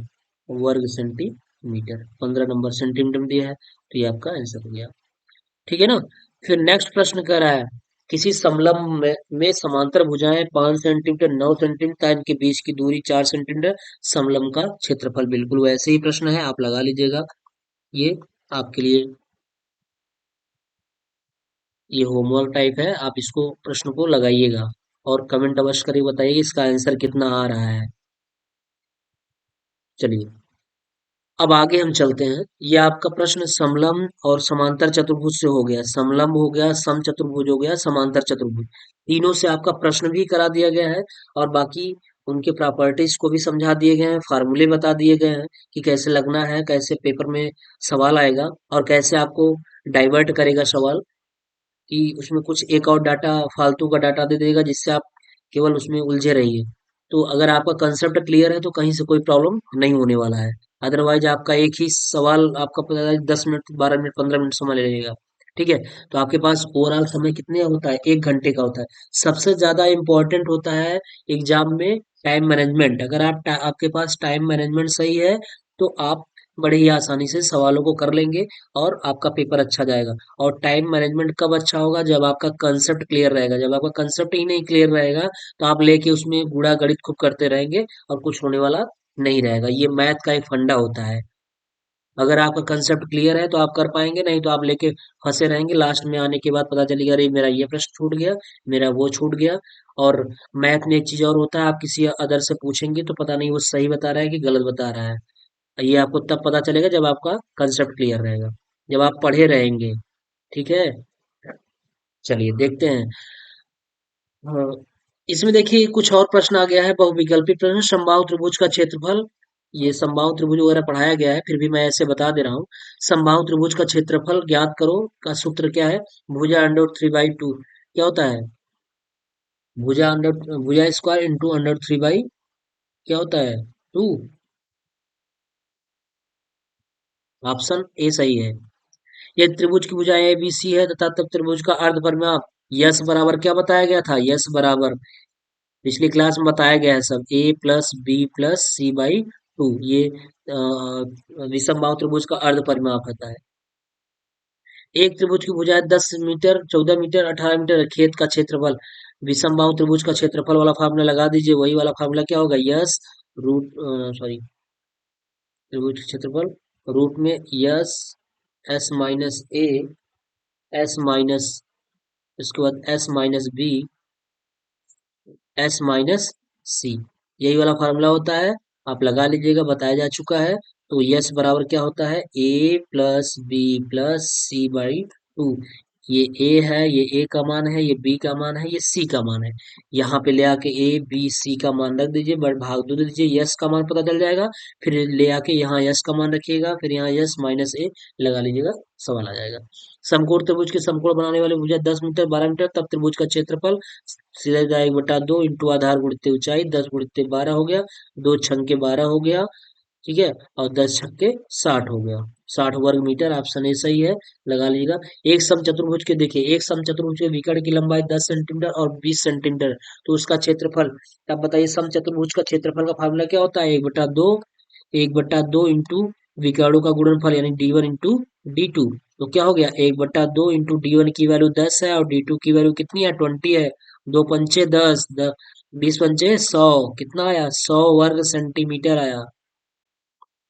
वर्ग सेंटीमीटर, 15 नंबर सेंटीमीटर दिया है, तो ये आपका आंसर हो गया। ठीक है ना। फिर नेक्स्ट प्रश्न कह रहा है, किसी समलंब में समांतर भुजाएं 5 सेंटीमीटर 9 सेंटीमीटर, इनके बीच की दूरी 4 सेंटीमीटर, समलंब का क्षेत्रफल, बिल्कुल वैसे ही प्रश्न है, आप लगा लीजिएगा, ये आपके लिए ये होमवर्क टाइप है, आप इसको प्रश्न को लगाइएगा और कमेंट अवश्य करके बताइए इसका आंसर कितना आ रहा है। चलिए अब आगे हम चलते हैं। ये आपका प्रश्न समलंब और समांतर चतुर्भुज से हो गया, समलंब हो गया, समचतुर्भुज हो गया, समांतर चतुर्भुज, तीनों से आपका प्रश्न भी करा दिया गया है और बाकी उनके प्रॉपर्टीज को भी समझा दिए गए हैं, फार्मूले बता दिए गए हैं कि कैसे लगना है, कैसे पेपर में सवाल आएगा और कैसे आपको डाइवर्ट करेगा सवाल, कि उसमें कुछ एक और डाटा फालतू का डाटा दे देगा जिससे आप केवल उसमें उलझे रहिए। तो अगर आपका कंसेप्ट क्लियर है तो कहीं से कोई प्रॉब्लम नहीं होने वाला है, अदरवाइज आपका एक ही सवाल आपका पता है 10 मिनट 12 मिनट 15 मिनट समय लगेगा। ठीक है, तो आपके पास ओवरऑल समय कितने होता है 1 घंटे का होता है। सबसे ज्यादा इम्पोर्टेंट होता है एग्जाम में टाइम मैनेजमेंट, अगर आपके पास टाइम मैनेजमेंट सही है तो आप बड़े ही आसानी से सवालों को कर लेंगे और आपका पेपर अच्छा जाएगा। और टाइम मैनेजमेंट कब अच्छा होगा, जब आपका कंसेप्ट क्लियर रहेगा, जब आपका कंसेप्ट ही नहीं क्लियर रहेगा तो आप लेके उसमें गुणा गणित खूब करते रहेंगे और कुछ होने वाला नहीं रहेगा। ये मैथ का एक फंडा होता है, अगर आपका कंसेप्ट क्लियर है तो आप कर पाएंगे, नहीं तो आप लेके फंसे रहेंगे, लास्ट में आने के बाद पता चलेगा अरे मेरा ये प्रश्न छूट गया, मेरा वो छूट गया। और मैथ में एक चीज और होता है, आप किसी अदर से पूछेंगे तो पता नहीं वो सही बता रहा है कि गलत बता रहा है, ये आपको तब पता चलेगा जब आपका कंसेप्ट क्लियर रहेगा, जब आप पढ़े रहेंगे। ठीक है, चलिए देखते हैं। हाँ, इसमें देखिए कुछ और प्रश्न आ गया है, बहुविकल्पी प्रश्न, समबाहु त्रिभुज का क्षेत्रफल, ये समबाहु त्रिभुज वगैरह पढ़ाया गया है फिर भी मैं ऐसे बता दे रहा हूँ। समबाहु त्रिभुज का क्षेत्रफल ज्ञात करो का सूत्र क्या है, भुजा अंडर 3/2, क्या होता है भुजा स्क्वायर इंटू अंडर 3 बाई क्या होता है 2, ऑप्शन ए सही है। यदि त्रिभुज की भुजाएं ए बी सी है तथा तब त्रिभुज का अर्ध परिमाप यस बराबर क्या बताया गया था, यस बराबर पिछली क्लास में बताया गया है सब, a plus b plus c by 2, ये विषमबाहु त्रिभुज का अर्ध परिमाप होता है। एक त्रिभुज की भुजाएं 10 मीटर 14 मीटर 18 मीटर, खेत का क्षेत्रफल, विषमबाहु त्रिभुज का क्षेत्रफल वाला फार्मूला लगा दीजिए, वही वाला फार्मूला क्या होगा यस रूट सॉरी त्रिभुज का क्षेत्रफल रूट में s s minus a s minus, उसके बाद s minus b s minus c, यही वाला फार्मूला होता है, आप लगा लीजिएगा, बताया जा चुका है। तो यस बराबर क्या होता है a plus b plus c by 2, ये ए है, ये ए का मान है, ये बी का मान है, ये सी का मान है, यहाँ पे ले आके ए बी सी का मान रख दीजिए, बट भाग दो दे दीजिए, यस का मान पता चल जाएगा, फिर ले आके यहाँ यस का मान रखिएगा, फिर यहाँ यस माइनस ए लगा लीजिएगा, सवाल आ जाएगा। समकोण त्रिभुज के समकोण बनाने वाले भुजा 10 मीटर 12 मीटर, तब त्रिभुज का क्षेत्रफल सीधा जाएगा 1/2 इंटू आधार गुणित ऊंचाई, 10 गुणित 12 हो गया, 2 छंके 12 हो गया, ठीक है। और 10 छक्के 60 हो गया। 60 वर्ग मीटर, ऑप्शन ए सही है। लगा लीजिएगा। एक समचतुर्भुज के देखिए, एक समचतुर्भुज के विकर्ण की लंबाई 10 सेंटीमीटर और 20 सेंटीमीटर, तो उसका क्षेत्रफल। अब बताइए समचतुर्भुज का क्षेत्रफल का फार्मूला क्या होता है? 1/2, 1/2 इंटू विकर्णों का गुणनफल यानी D1 इंटू D2। तो क्या हो गया? 1/2 इंटू D1 की वैल्यू 10 है और D2 की वैल्यू कितनी है? 20 है। दो पंचे 10, 20 पंचे 100, कितना आया? 100 वर्ग सेंटीमीटर आया।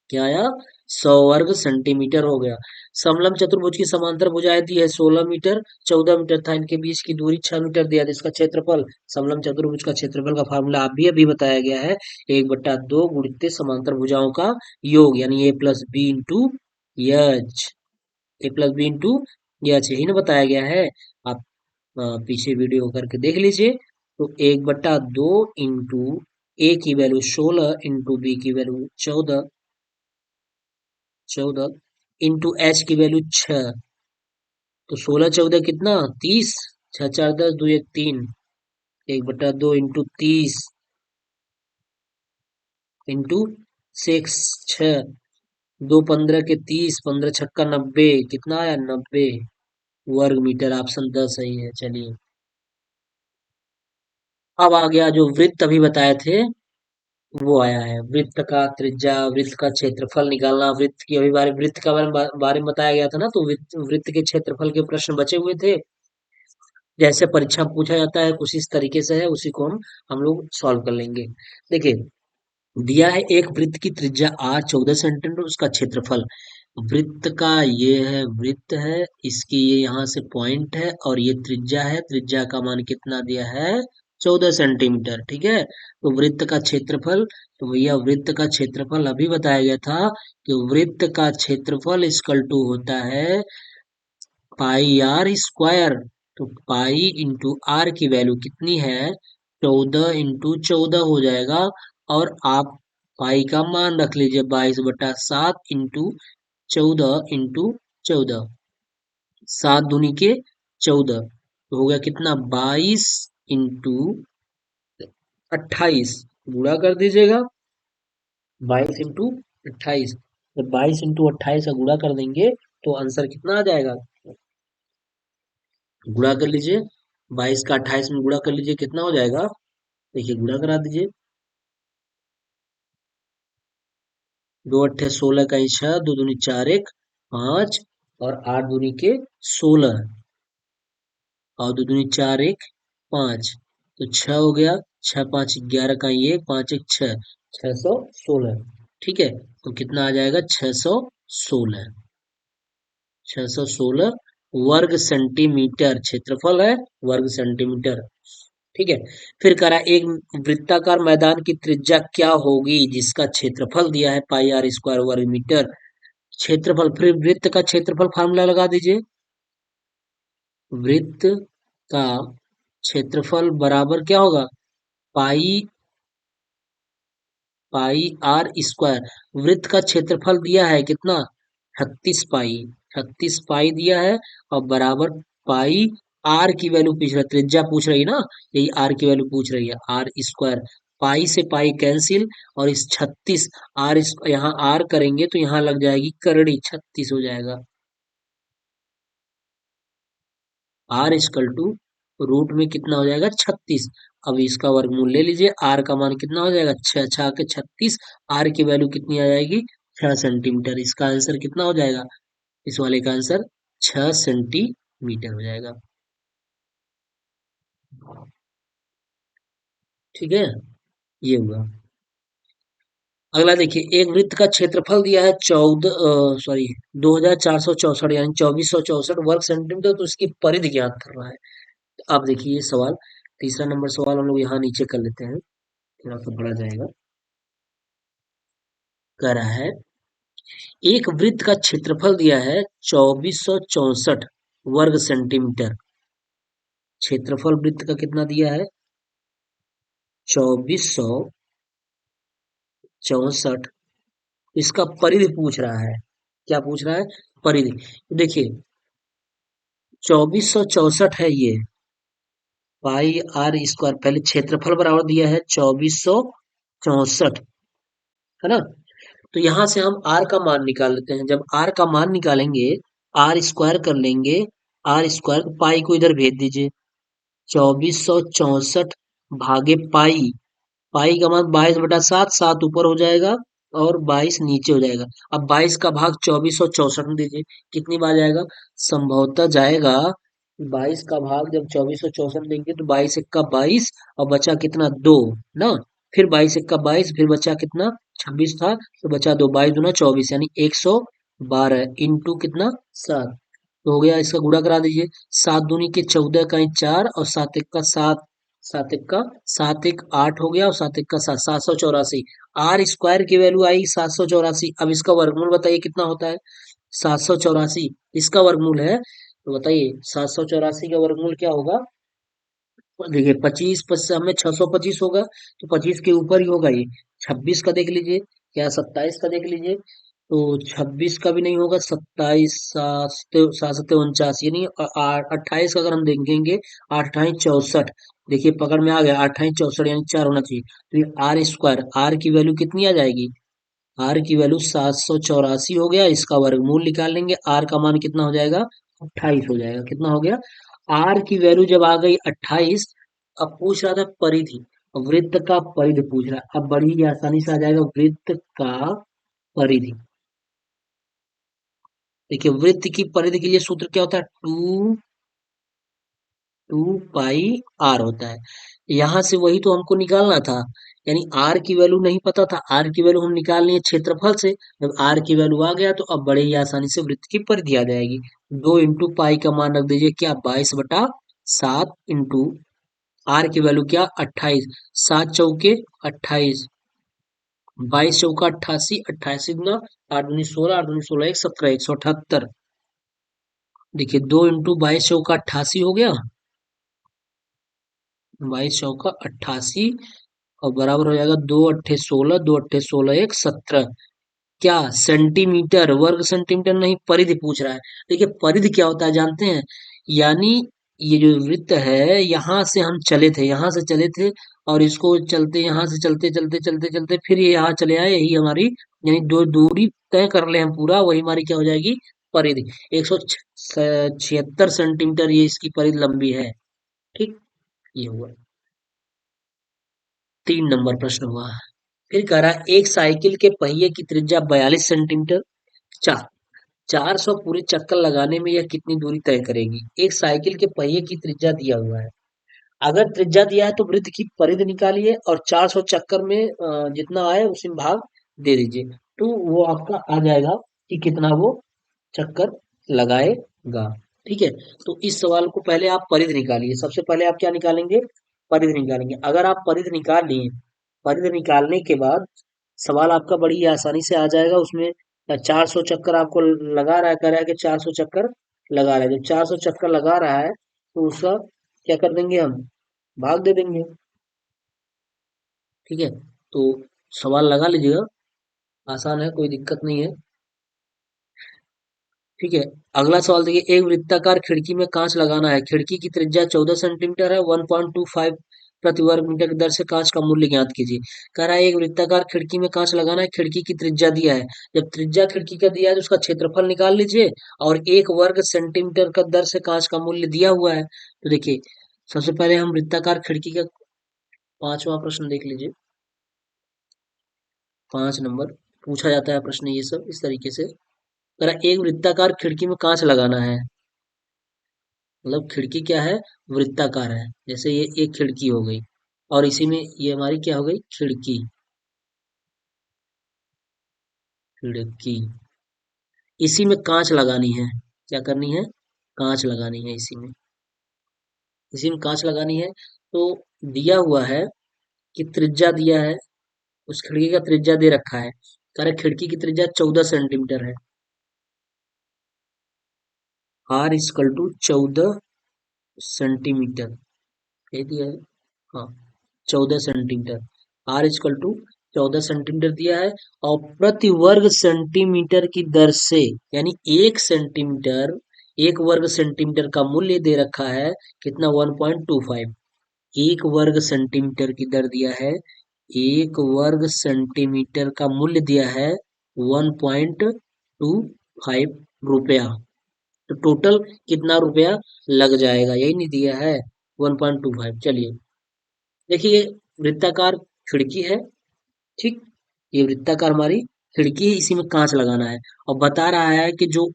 क्या आया? 100 वर्ग सेंटीमीटर हो गया। समलंब चतुर्भुज की समांतर भुजाएं दी है 16 मीटर, 14 मीटर था। इनके बीच की दूरी 6 मीटर दिया था। इसका क्षेत्रफल, समलंब चतुर्भुज का क्षेत्रफल का फार्मूला आप भी अभी बताया गया है। 1/2 गुणित समांतर भुजाओं का योग यानी ए प्लस बी इंटू एच। ए प्लस बी इंटू एच यही ना बताया गया है। आप पीछे वीडियो करके देख लीजिए। तो 1/2 इंटू ए की वैल्यू 16 इंटू बी की वैल्यू 14, 14 इंटू एच की वैल्यू 6। तो 16 14 कितना? 30। 6 4 10, 2 1 3। 1/2 इंटू 30 इंटू 6, 6, 2 15 के 30, 15 छक्का 90, कितना आया? 90 वर्ग मीटर, ऑप्शन 10 सही है। चलिए, अब आ गया जो वृत्त अभी बताए थे, वो आया है। वृत्त का त्रिज्या, वृत्त का क्षेत्रफल निकालना। वृत्त की अभी वृत्त का बारे में बताया गया था ना, तो वृत्त के क्षेत्रफल के प्रश्न बचे हुए थे। जैसे परीक्षा में पूछा जाता है कुछ इस तरीके से है, उसी को हम लोग सॉल्व कर लेंगे। देखिए, दिया है एक वृत्त की त्रिज्या r 14 सेंटीमीटर, उसका क्षेत्रफल। वृत्त का ये है, वृत्त है, इसकी ये यहाँ से पॉइंट है और ये त्रिज्या है। त्रिज्या का मान कितना दिया है? 14 सेंटीमीटर। ठीक है। तो वृत्त का क्षेत्रफल, तो भैया वृत्त का क्षेत्रफल अभी बताया गया था कि वृत्त का क्षेत्रफल इक्वल टू होता है पाई आर स्क्वायर। तो पाई इंटू आर की वैल्यू कितनी है? 14 इंटू 14 हो जाएगा। और आप पाई का मान रख लीजिए 22/7 इंटू 14 इंटू 14। 7 दूनी के 14, तो हो गया कितना? 22 इंटू 28, गुणा कर दीजिएगा। 22 इंटू 28, जब 22 इंटू 28 का गुणा कर देंगे तो आंसर कितना आ जाएगा? गुणा कर लीजिए। 22 का 28 में गुणा कर लीजिए, कितना हो जाएगा? देखिए, गुणा करा दीजिए। 2 8 16 का 6, 2 दूनी 4 1 5, और 8 दूनी के 16, और 2 दूनी 4 1 5, तो 6 हो गया। 6 5 11 का 1, 5 1 6, 616। ठीक है। तो कितना आ जाएगा? 616, 616 वर्ग सेंटीमीटर क्षेत्रफल है, वर्ग सेंटीमीटर। ठीक है। फिर करा एक वृत्ताकार मैदान की त्रिज्या क्या होगी जिसका क्षेत्रफल दिया है पाई आर स्क्वायर वर्ग मीटर। क्षेत्रफल, फिर वृत्त का क्षेत्रफल फार्मूला लगा दीजिए। वृत्त का क्षेत्रफल बराबर क्या होगा? पाई, पाई आर स्क्वायर। वृत्त का क्षेत्रफल दिया है कितना? 36 पाई, 36 पाई दिया है। और बराबर पाई, आर की वैल्यू पूछ रहा है, त्रिज्या पूछ रही है ना, यही आर की वैल्यू पूछ रही है। आर स्क्वायर, पाई से पाई कैंसिल, और इस 36 आर, यहाँ आर करेंगे तो यहाँ लग जाएगी करड़ी, 36 हो जाएगा। आर इक्वल टू रूट में कितना हो जाएगा? 36। अब इसका वर्गमूल ले लीजिए। आर का मान कितना हो जाएगा? 6 6 के 36। आर की वैल्यू कितनी आ जाएगी? 6 सेंटीमीटर। इसका आंसर कितना हो जाएगा? इस वाले का आंसर 6 सेंटीमीटर हो जाएगा। ठीक है, ये हुआ। अगला देखिए, एक वृत्त का क्षेत्रफल दिया है 2464, यानी 2464 वर्ग सेंटीमीटर, तो इसकी परिधि ज्ञात करना है। अब देखिए ये सवाल, तीसरा नंबर सवाल हम लोग यहाँ नीचे कर लेते हैं, थोड़ा सा बड़ा जाएगा। कह रहा है एक वृत्त का क्षेत्रफल दिया है 2464 वर्ग सेंटीमीटर। क्षेत्रफल वृत्त का कितना दिया है? 2464। इसका परिधि पूछ रहा है। क्या पूछ रहा है? परिधि। देखिए, 2464 है ये, पाई आर स्क्वायर, पहले क्षेत्रफल बराबर दिया है 2464, है ना। तो यहाँ से हम आर का मान निकाल लेते हैं। जब आर का मान निकालेंगे, आर स्क्वायर कर लेंगे, आर स्क्वायर पाई को इधर भेज दीजिए। 2464 भागे पाई, पाई का मान 22/7, 7 ऊपर हो जाएगा और 22 नीचे हो जाएगा। अब 22 का भाग 2464 में दीजिए, कितनी बार जाएगा? संभवतः जाएगा 22 का भाग जब 2464 देंगे तो 22 एक्का 22 और बचा कितना? 2 ना। फिर 22 एक्का 22, फिर बचा कितना? 26 था तो बचा 2, 22 दूना 24 यानी 112 इंटू कितना? 7। तो हो गया, इसका गुणा करा दीजिए। 7 दूनी के 14 का 4 और 7 एक का 7, 7 एक का 7 एक 8 हो गया और 7 एक का 7, 784। आर स्क्वायर की वैल्यू आई 784। अब इसका वर्गमूल बताइए कितना होता है? 784 इसका वर्गमूल है, तो बताइए 784 का वर्गमूल क्या होगा? देखिए 25 25 में 625 होगा, तो 25 के ऊपर ही होगा ये। 26 का देख लीजिए, क्या 27 का देख लीजिए, तो 26 का भी नहीं होगा। 27 सात सत्ते 49 यानी 28 का अगर हम देखेंगे, 8 8 64। देखिए पकड़ में आ गया, 8 8 64 यानी 4 होना चाहिए। तो ये आर स्क्वायर, आर की वैल्यू कितनी आ जाएगी? आर की वैल्यू 784 हो गया। इसका वर्गमूल निकाल लेंगे, आर का मान कितना हो जाएगा? 28 हो जाएगा। कितना हो गया? आर की वैल्यू जब आ गई 28, अब पूछ रहा था परिधि, वृत्त का परिधि पूछ रहा है। अब बड़ी ही आसानी से आ जाएगा वृत्त का परिधि। देखिए वृत्त की परिधि के लिए सूत्र क्या होता है? 2 पाई आर होता है। यहां से वही तो हमको निकालना था, यानी आर की वैल्यू नहीं पता था, आर की वैल्यू हम निकाल लिए क्षेत्रफल से। जब आर की वैल्यू आ गया तो अब बड़े ही आसानी से वृत्त की परिधि आ जाएगी। 2 इंटू पाई का मान रख दीजिए क्या? 22/7 इंटू आर की वैल्यू क्या? 28। 7 चौके 28, 22 चौका 88, 88 गुना 8 दूनी 16, 8 दूनी 16 एक 17, 178। देखिए 2 इंटू 22 चौका 88 हो गया, 22 चौका 88 और बराबर हो जाएगा 2 अट्ठे 16, 2 अट्ठे 16 एक 17। क्या? सेंटीमीटर, वर्ग सेंटीमीटर नहीं, परिधि पूछ रहा है। देखिए परिधि क्या होता है जानते हैं? यानी ये जो वृत्त है, यहाँ से हम चले थे, यहाँ से चले थे और इसको चलते, यहाँ से चलते चलते चलते चलते फिर ये यहाँ चले आए, यही हमारी यानी दो दूरी तय कर ले हम पूरा, वही हमारी क्या हो जाएगी? परिधि। 176 सेंटीमीटर ये इसकी परिधि लंबी है। ठीक, ये हुआ 3 नंबर प्रश्न हुआ। फिर कह रहा है एक साइकिल के पहिए की त्रिज्या 42 सेंटीमीटर, चार 400 पूरे चक्कर लगाने में यह कितनी दूरी तय करेगी? एक साइकिल के पहिए की त्रिज्या दिया हुआ है। अगर त्रिज्या दिया है तो वृत्त की परिधि निकालिए और 400 चक्कर में जितना आए उसी में भाग दे दीजिए, तो वो आपका आ जाएगा कि कितना वो चक्कर लगाएगा। ठीक है, तो इस सवाल को पहले आप परिधि निकालिए। सबसे पहले आप क्या निकालेंगे? परिधि निकालेंगे। अगर आप परिधि निकाल लिए, परिधि निकालने के बाद सवाल आपका बड़ी ही आसानी से आ जाएगा। उसमें 400 चक्कर आपको लगा रहा है, कह रहा है कि 400 चक्कर लगा रहा है। जब 400 चक्कर लगा रहा है तो उसका क्या कर देंगे हम? भाग दे देंगे। ठीक है, तो सवाल लगा लीजिएगा, आसान है, कोई दिक्कत नहीं है। ठीक है, अगला सवाल देखिए, एक वृत्ताकार खिड़की में कांच लगाना है। खिड़की की त्रिज्या 14 सेंटीमीटर है। 1.25 प्रति वर्ग मीटर की दर से कांच का मूल्य ज्ञात कीजिए। कह रहा है एक वृत्ताकार खिड़की में कांच लगाना है, खिड़की की त्रिज्या दिया है। जब त्रिज्या खिड़की का दिया है तो उसका क्षेत्रफल निकाल लीजिए और 1 वर्ग सेंटीमीटर का दर से कांच का मूल्य दिया हुआ है। तो देखिए सबसे पहले हम वृत्ताकार खिड़की का 5वां प्रश्न देख लीजिए। 5 नंबर पूछा जाता है प्रश्न ये सब इस तरीके से। कह रहा है एक वृत्ताकार खिड़की में कांच लगाना है, मतलब खिड़की क्या है? वृत्ताकार है। जैसे ये एक खिड़की हो गई और इसी में ये हमारी क्या हो गई? खिड़की। खिड़की, इसी में कांच लगानी है। क्या करनी है? कांच लगानी है इसी में। इसी में कांच लगानी है, तो दिया हुआ है कि त्रिज्या दिया है, उस खिड़की का त्रिज्या दे रखा है। कह रहा है खिड़की की त्रिज्या 14 सेंटीमीटर है। आर इक्वल टू 14 सेंटीमीटर, कह दिया है। हाँ, 14 centimetre. R equal to 14 centimetre दिया है और प्रति वर्ग सेंटीमीटर की दर से, यानी 1 सेंटीमीटर, 1 वर्ग सेंटीमीटर का मूल्य दे रखा है कितना? 1.25। 1 वर्ग सेंटीमीटर की दर दिया है, 1 वर्ग सेंटीमीटर का मूल्य दिया है 1.25 रुपया। तो टोटल कितना रुपया लग जाएगा, यही नहीं दिया है। 1.25। चलिए देखिए, ये वृत्ताकार खिड़की है, ठीक। ये वृत्ताकार हमारी खिड़की है, इसी में कांच लगाना है। और बता रहा है कि जो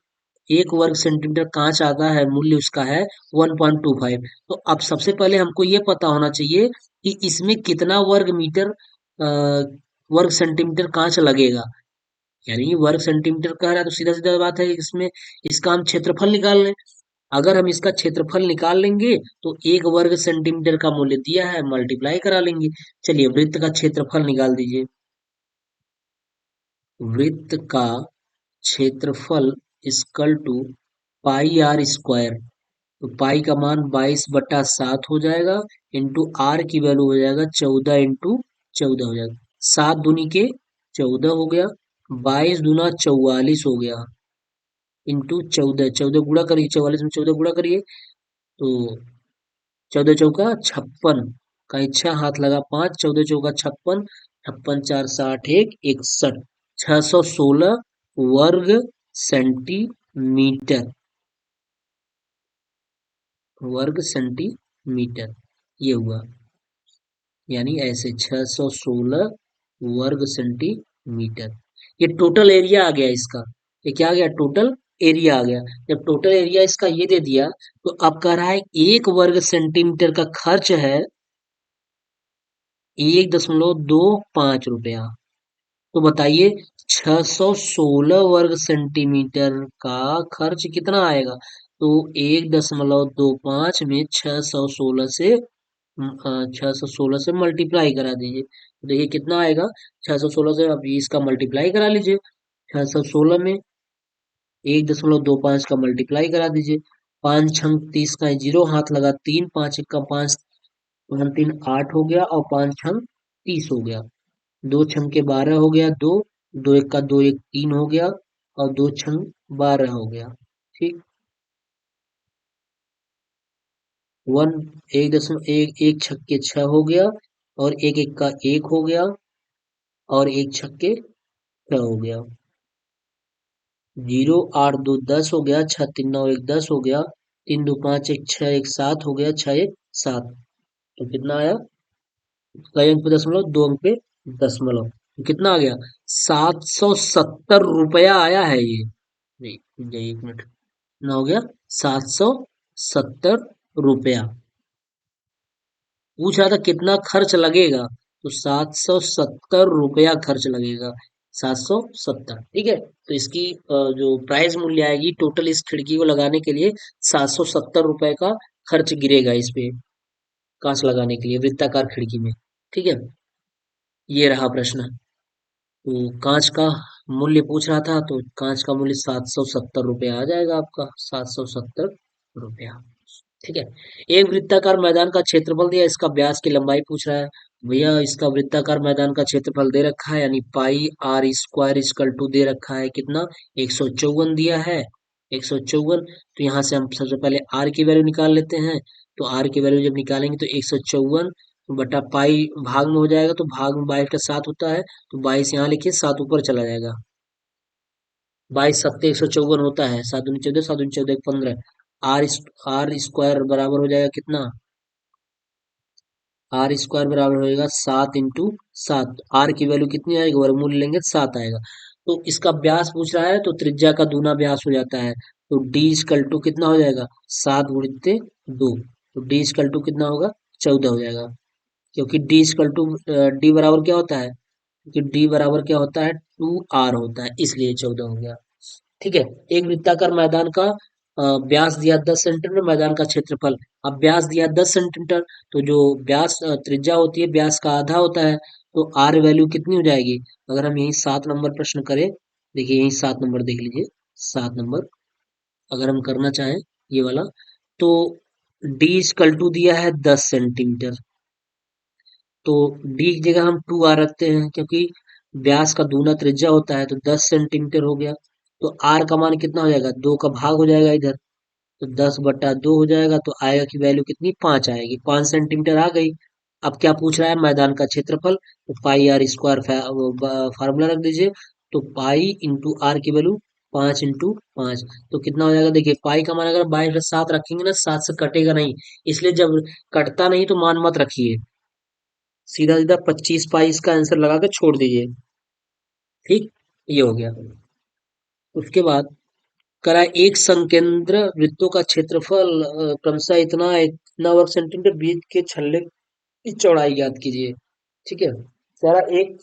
1 वर्ग सेंटीमीटर कांच आता है, मूल्य उसका है 1.25। तो अब सबसे पहले हमको ये पता होना चाहिए कि इसमें कितना वर्ग सेंटीमीटर कांच लगेगा। यानी वर्ग सेंटीमीटर कह रहा है, तो सीधा सीधा बात है कि इसमें इसका हम क्षेत्रफल निकाल लें। अगर हम इसका क्षेत्रफल निकाल लेंगे तो 1 वर्ग सेंटीमीटर का मूल्य दिया है, मल्टीप्लाई करा लेंगे। चलिए वृत्त का क्षेत्रफल निकाल दीजिए। वृत्त का क्षेत्रफल equal to pi r square. तो पाई का मान 22/7 हो जाएगा, इंटू आर की वैल्यू हो जाएगा 14 इंटू 14 हो जाएगा। 7 दूनी के 14 हो गया, 22 दूना 44 हो गया, इंटू 14। 14 गुणा करिए, 44 में 14 गुणा करिए, तो 14 चौका 56 का इच्छा हाथ लगा 5, 14 चौका 56, 56 4 60 1 61, 616 वर्ग सेंटीमीटर ये हुआ। यानी ऐसे 616 वर्ग सेंटीमीटर। ये टोटल एरिया आ गया इसका। ये क्या आ गया, टोटल एरिया आ गया। जब टोटल एरिया इसका ये दे दिया, तो अब कह रहा है 1 वर्ग सेंटीमीटर का खर्च है 1.25 रुपया। तो बताइए 616 वर्ग सेंटीमीटर का खर्च कितना आएगा। तो 1.25 में 616 से मल्टीप्लाई करा दीजिए, तो देखिए कितना आएगा। 616 से अब इसका मल्टीप्लाई करा लीजिए। 616 में 1.25 का मल्टीप्लाई करा दीजिए। 5 छंग 30 का 0 हाथ लगा 3, 5 1 का 5, 5 3 8 हो गया, और 5 छंग 30 हो गया। 2 छंग के 12 हो गया, 2 2 1 का 2 1 3 हो गया, और 2 छंग 12 हो गया। ठीक। वन 1.1 1 छक्के 6 हो गया, और 1 1 का 1 हो गया, और 1 छक्के 6 हो गया। 0 8 2 10 हो गया, 6 3 9 1 10 हो गया, 3 2 5 1 6 1 7 हो गया, 6 1 7। तो कितना आया, कई अंक पे दशमलव, 2 अंक पे दशमलव, तो कितना आ गया, 770 रुपया आया है ये। नहीं, रुक जाइए 1 मिनट, कितना हो गया, 770 रुपया। पूछ रहा था कितना खर्च लगेगा, तो 770 रुपया खर्च लगेगा। 770, ठीक है। तो इसकी जो प्राइस मूल्य आएगी टोटल इस खिड़की को लगाने के लिए, 770 रुपए का खर्च गिरेगा इस पे, कांच लगाने के लिए वृत्ताकार खिड़की में। ठीक है, ये रहा प्रश्न। तो कांच का मूल्य पूछ रहा था, तो कांच का मूल्य 770 रुपया आ जाएगा आपका, 770 रुपया। ठीक है। एक वृत्ताकार मैदान का क्षेत्रफल दिया, इसका व्यास की लंबाई पूछ रहा है। भैया इसका वृत्ताकार मैदान का क्षेत्रफल दे रखा है, यानी पाई आर स्क्वायर इक्वल टू दे रखा है कितना, 154 दिया है। 154, तो यहाँ से हम सबसे पहले आर की वैल्यू निकाल लेते हैं। तो आर की वैल्यू जब निकालेंगे तो 154 बटा पाई भाग में हो जाएगा, तो भाग में 22 का 7 होता है, तो 22 यहाँ लिखिए, 7 ऊपर चला जाएगा। 22 7 154 होता है, 7 दूनी 14, 7 दूनी 14 1 15। आर स्क्वायर बराबर हो जाएगा कितना, आर स्क्वायर बराबर हो जाएगा 7 इंटू 7। आर की वैल्यू कितनी आएगी, वर्गमूल लेंगे तो 7 आएगा। तो इसका व्यास पूछ रहा है, तो त्रिज्या का दूना व्यास हो जाता है। तो डी इक्वल टू कितना हो जाएगा, 7 गुणित 2। तो डी इक्वल टू कितना होगा, 14 हो जाएगा। क्योंकि डी इक्वल टू डी बराबर क्या होता है, क्योंकि डी बराबर क्या होता है, 2r होता है, इसलिए 14 हो गया। ठीक है। एक वृत्ताकार मैदान का व्यास दिया 10 सेंटीमीटर, मैदान का क्षेत्रफल। अब व्यास दिया 10 सेंटीमीटर, तो जो व्यास त्रिज्या होती है व्यास का आधा होता है, तो आर वैल्यू कितनी हो जाएगी। अगर हम यही 7 नंबर प्रश्न करें, देखिए यही 7 नंबर देख लीजिए, 7 नंबर अगर हम करना चाहें ये वाला, तो डी इक्वल टू दिया है 10 सेंटीमीटर, तो डी की जगह हम 2r रखते हैं, क्योंकि व्यास का दूना त्रिज्या होता है, तो 10 सेंटीमीटर हो गया। तो आर का मान कितना हो जाएगा, 2 का भाग हो जाएगा इधर, तो 10/2 हो जाएगा, तो आएगा की वैल्यू कितनी, 5 आएगी, 5 सेंटीमीटर आ गई। अब क्या पूछ रहा है, मैदान का क्षेत्रफल, तो पाई आर स्क्वायर फार्मूला रख दीजिए। तो पाई इंटू आर की वैल्यू 5 इंटू 5। तो कितना हो जाएगा, देखिए पाई का मान अगर 22/7 रखेंगे ना, 7 से कटेगा नहीं, इसलिए जब कटता नहीं तो मान मत रखिए, सीधा सीधा 25 पाई इसका आंसर लगा के छोड़ दीजिए। ठीक, ये हो गया। उसके बाद करा एक संकेंद्र वृत्तों का क्षेत्रफल क्रमशः इतना वर्ग सेंटीमीटर, बीच के छल्ले की चौड़ाई ज्ञात कीजिए। ठीक है, सारा एक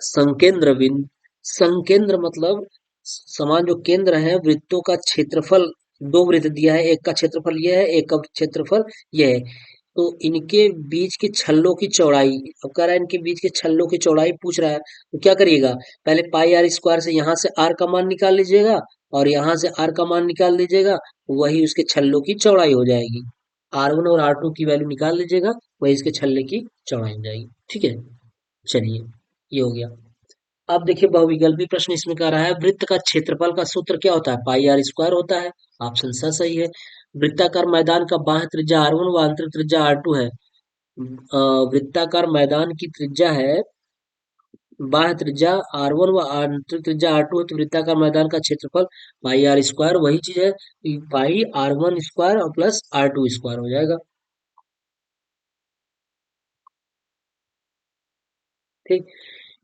संकेंद्र बिंदु, संकेंद्र मतलब समान जो केंद्र है, वृत्तों का क्षेत्रफल, दो वृत्त दिया है, एक का क्षेत्रफल यह है, एक का क्षेत्रफल यह है, तो इनके बीच के छल्लों की चौड़ाई, अब कह रहा है इनके बीच के छल्लों की चौड़ाई पूछ रहा है, तो क्या करिएगा, पहले पाई आर स्क्वायर से यहाँ से आर का मान निकाल लीजिएगा, और यहाँ से आर का मान निकाल लीजिएगा, वही उसके छल्लों की चौड़ाई हो जाएगी। R1 और R2 की वैल्यू निकाल लीजिएगा, वही इसके छल्ले की चौड़ाई हो जाएगी। ठीक है, चलिए, ये हो गया। अब देखिए बहुविकल्पी प्रश्न इसमें कह रहा है, वृत्त का क्षेत्रफल का सूत्र क्या होता है, पाई आर स्क्वायर होता है। ऑप्शन सा सही है। वृत्ताकार मैदान का बाह्य त्रिज्या R1 व आंतरिक त्रिज्या R2 है। वृत्ताकार मैदान की त्रिज्या है, बाह्य त्रिज्या R1 व आंतरिक त्रिज्या R2 है, तो वृत्ताकार मैदान का क्षेत्रफल पाई आर स्क्वायर, वही चीज है, पाई R1 स्क्वायर और प्लस R2 स्क्वायर हो जाएगा। ठीक,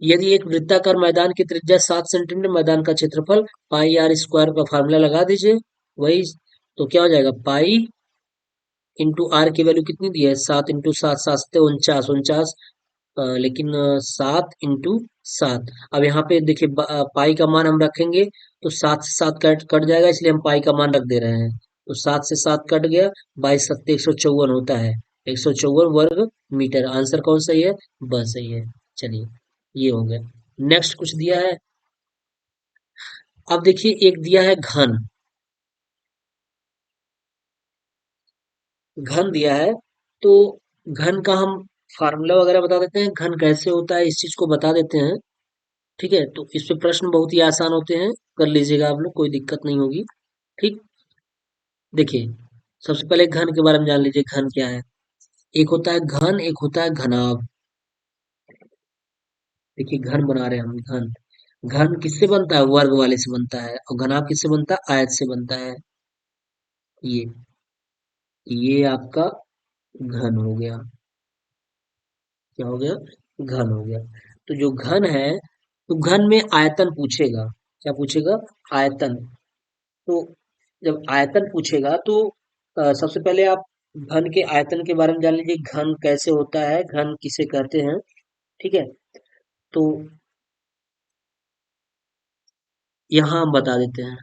यदि एक वृत्ताकार मैदान की त्रिज्या 7 सेंटीमीटर, मैदान का क्षेत्रफल पाई आर स्क्वायर का फार्मूला लगा दीजिए, वही, तो क्या हो जाएगा, पाई इंटू आर की वैल्यू कितनी दी है, 7 इंटू 7, 7 से 49, लेकिन 7 इंटू 7, अब यहाँ पे देखिए पाई का मान हम रखेंगे तो 7 से 7 कट कट जाएगा, इसलिए हम पाई का मान रख दे रहे हैं, तो 7 से 7 कट गया, 22 सत्ते 154 होता है, 154 वर्ग मीटर। आंसर कौन सही है, ब सही है। चलिए, ये हो गया। नेक्स्ट कुछ दिया है, अब देखिए एक दिया है घन, घन दिया है, तो घन का हम फार्मूला वगैरह बता देते हैं, घन कैसे होता है इस चीज को बता देते हैं। ठीक है, तो इस पे प्रश्न बहुत ही आसान होते हैं, कर लीजिएगा आप लोग, कोई दिक्कत नहीं होगी। ठीक, देखिए सबसे पहले घन के बारे में जान लीजिए, घन क्या है। एक होता है घन, एक होता है घनाभ। देखिए घन बना रहे हैं हम, घन, घन किससे बनता है, वर्ग वाले से बनता है, और घनाभ किससे बनता है, आयत से बनता है। ये आपका घन हो गया, क्या हो गया, घन हो गया। तो जो घन है, तो घन में आयतन पूछेगा, क्या पूछेगा, आयतन। तो जब आयतन पूछेगा तो सबसे पहले आप घन के आयतन के बारे में जान लीजिए, घन कैसे होता है, घन किसे कहते हैं। ठीक है, तो यहाँ हम बता देते हैं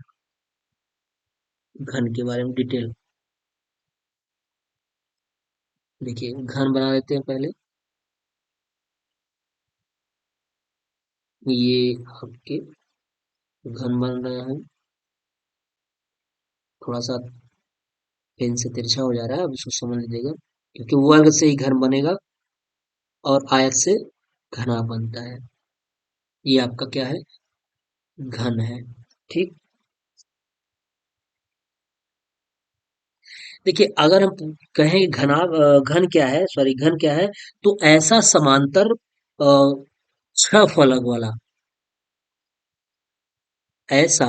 घन के बारे में डिटेल। देखिए घन बना देते हैं पहले, ये आपके घन बन रहे हैं, थोड़ा सा पेन से तिरछा हो जा रहा है, अब इसको समझ लीजिएगा, क्योंकि वर्ग से ही घन बनेगा और आयत से घना बनता है। ये आपका क्या है, घन है। ठीक, देखिए अगर हम कहें घन क्या है, सॉरी घन क्या है, तो ऐसा समांतर छह फलक वाला, ऐसा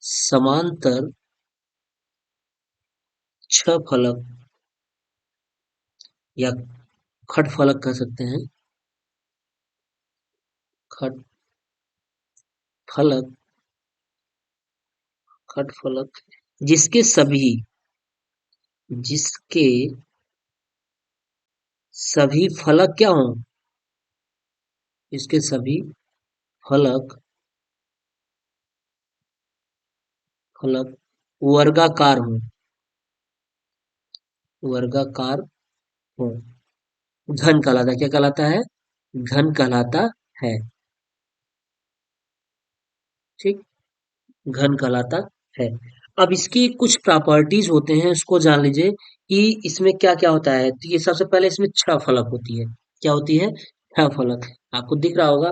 समांतर छह फलक, या खट फलक कह सकते हैं, खट फलक, खट फलक, जिसके सभी, जिसके सभी फलक क्या हों, इसके सभी फलक, फलक वर्गाकार हों, वर्गाकार हों, घन कहलाता है, क्या कहलाता है, घन कहलाता है। ठीक, घन कहलाता है। अब इसकी कुछ प्रॉपर्टीज होते हैं, उसको जान लीजिए कि इसमें क्या क्या होता है। तो ये सबसे पहले इसमें छह फलक होती है, क्या होती है, छह फलक, आपको दिख रहा होगा,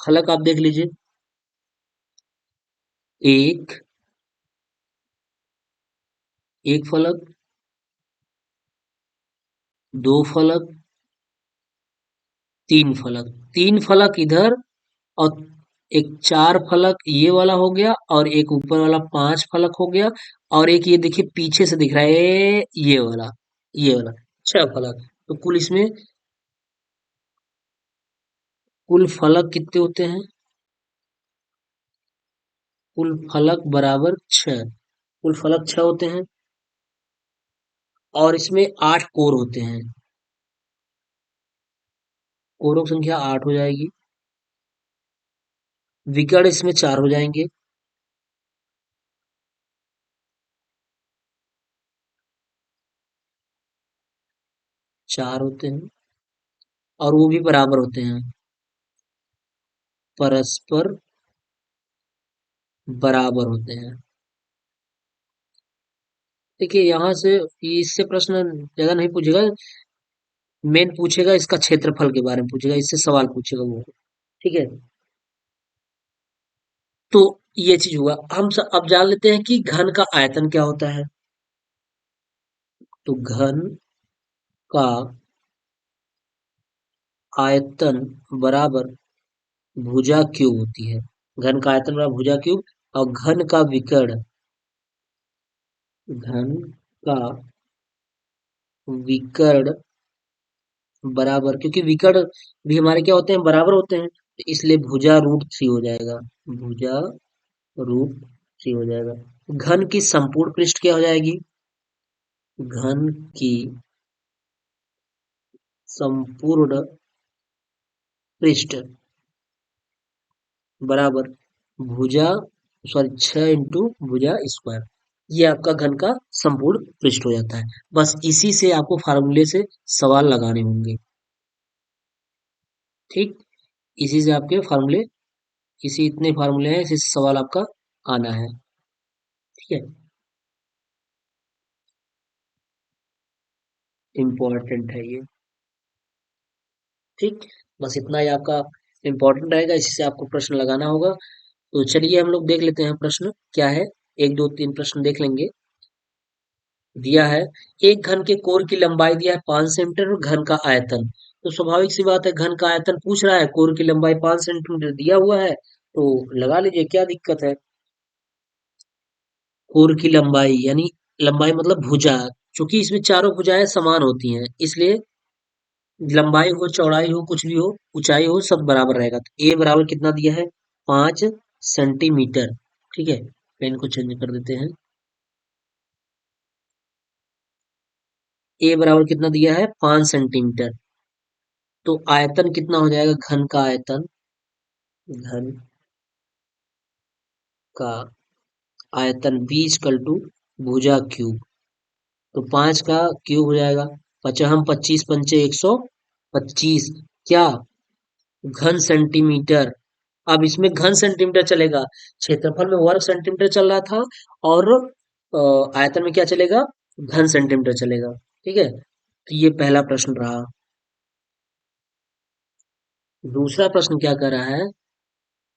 फलक आप देख लीजिए, एक, एक फलक, दो फलक, तीन फलक, तीन फलक इधर, और एक चार फलक ये वाला हो गया, और एक ऊपर वाला पांच फलक हो गया, और एक ये देखिए पीछे से दिख रहा है ये वाला छह फलक। तो कुल इसमें कुल फलक कितने होते हैं? कुल फलक बराबर छह। कुल फलक छह होते हैं, और इसमें आठ कोर होते हैं। कोरों की संख्या आठ हो जाएगी। विकर्ण इसमें चार हो जाएंगे। चार होते हैं, और वो भी बराबर होते हैं, परस्पर बराबर होते हैं। देखिए यहाँ से इससे प्रश्न ज्यादा नहीं पूछेगा, मेन पूछेगा इसका क्षेत्रफल के बारे में पूछेगा, इससे सवाल पूछेगा वो। ठीक है, तो ये चीज हुआ। अब जान लेते हैं कि घन का आयतन क्या होता है। तो घन का आयतन बराबर भुजा क्यूब होती है। घन का आयतन बराबर भुजा क्यूब, और घन का विकर्ण बराबर, क्योंकि विकर्ण भी हमारे क्या होते हैं, बराबर होते हैं, तो इसलिए भुजा रूट थ्री हो जाएगा। भुजा रूट थ्री हो जाएगा। घन की संपूर्ण पृष्ठ क्या हो जाएगी? घन की संपूर्ण पृष्ठ बराबर भुजा, सॉरी, छह इंटू भुजा स्क्वायर। ये आपका घन का संपूर्ण पृष्ठ हो जाता है। बस इसी से आपको फार्मूले से सवाल लगाने होंगे। ठीक, इसी से आपके फार्मूले, इसी इतने फार्मूले हैं, इसी से सवाल आपका आना है। ठीक है, इम्पोर्टेंट है ये। ठीक, बस इतना ही आपका इम्पोर्टेंट रहेगा, इसी से आपको प्रश्न लगाना होगा। तो चलिए हम लोग देख लेते हैं प्रश्न क्या है। एक दो तीन प्रश्न देख लेंगे। दिया है, एक घन के कोर की लंबाई दिया है 5 सेंटीमीटर और घन का आयतन। तो स्वाभाविक सी बात है, घन का आयतन पूछ रहा है, कोर की लंबाई 5 सेंटीमीटर दिया हुआ है, तो लगा लीजिए, क्या दिक्कत है। कोर की लंबाई यानी लंबाई मतलब भुजा, चूंकि इसमें चारों भुजाएं समान होती हैं, इसलिए लंबाई हो, चौड़ाई हो, कुछ भी हो, ऊंचाई हो, सब बराबर रहेगा। तो ए बराबर कितना दिया है? 5 सेंटीमीटर। ठीक है, पेन को चेंज कर देते हैं। ए बराबर कितना दिया है? 5 सेंटीमीटर। तो आयतन कितना हो जाएगा? घन का आयतन, घन का आयतन बी इक्वल टू भुजा क्यूब। तो 5 का क्यूब हो जाएगा, पचहम 25 पंचे 125, क्या? घन सेंटीमीटर। अब इसमें घन सेंटीमीटर चलेगा, क्षेत्रफल में वर्ग सेंटीमीटर चल रहा था, और आयतन में क्या चलेगा? घन सेंटीमीटर चलेगा। ठीक है, तो ये पहला प्रश्न रहा। दूसरा प्रश्न क्या कर रहा है?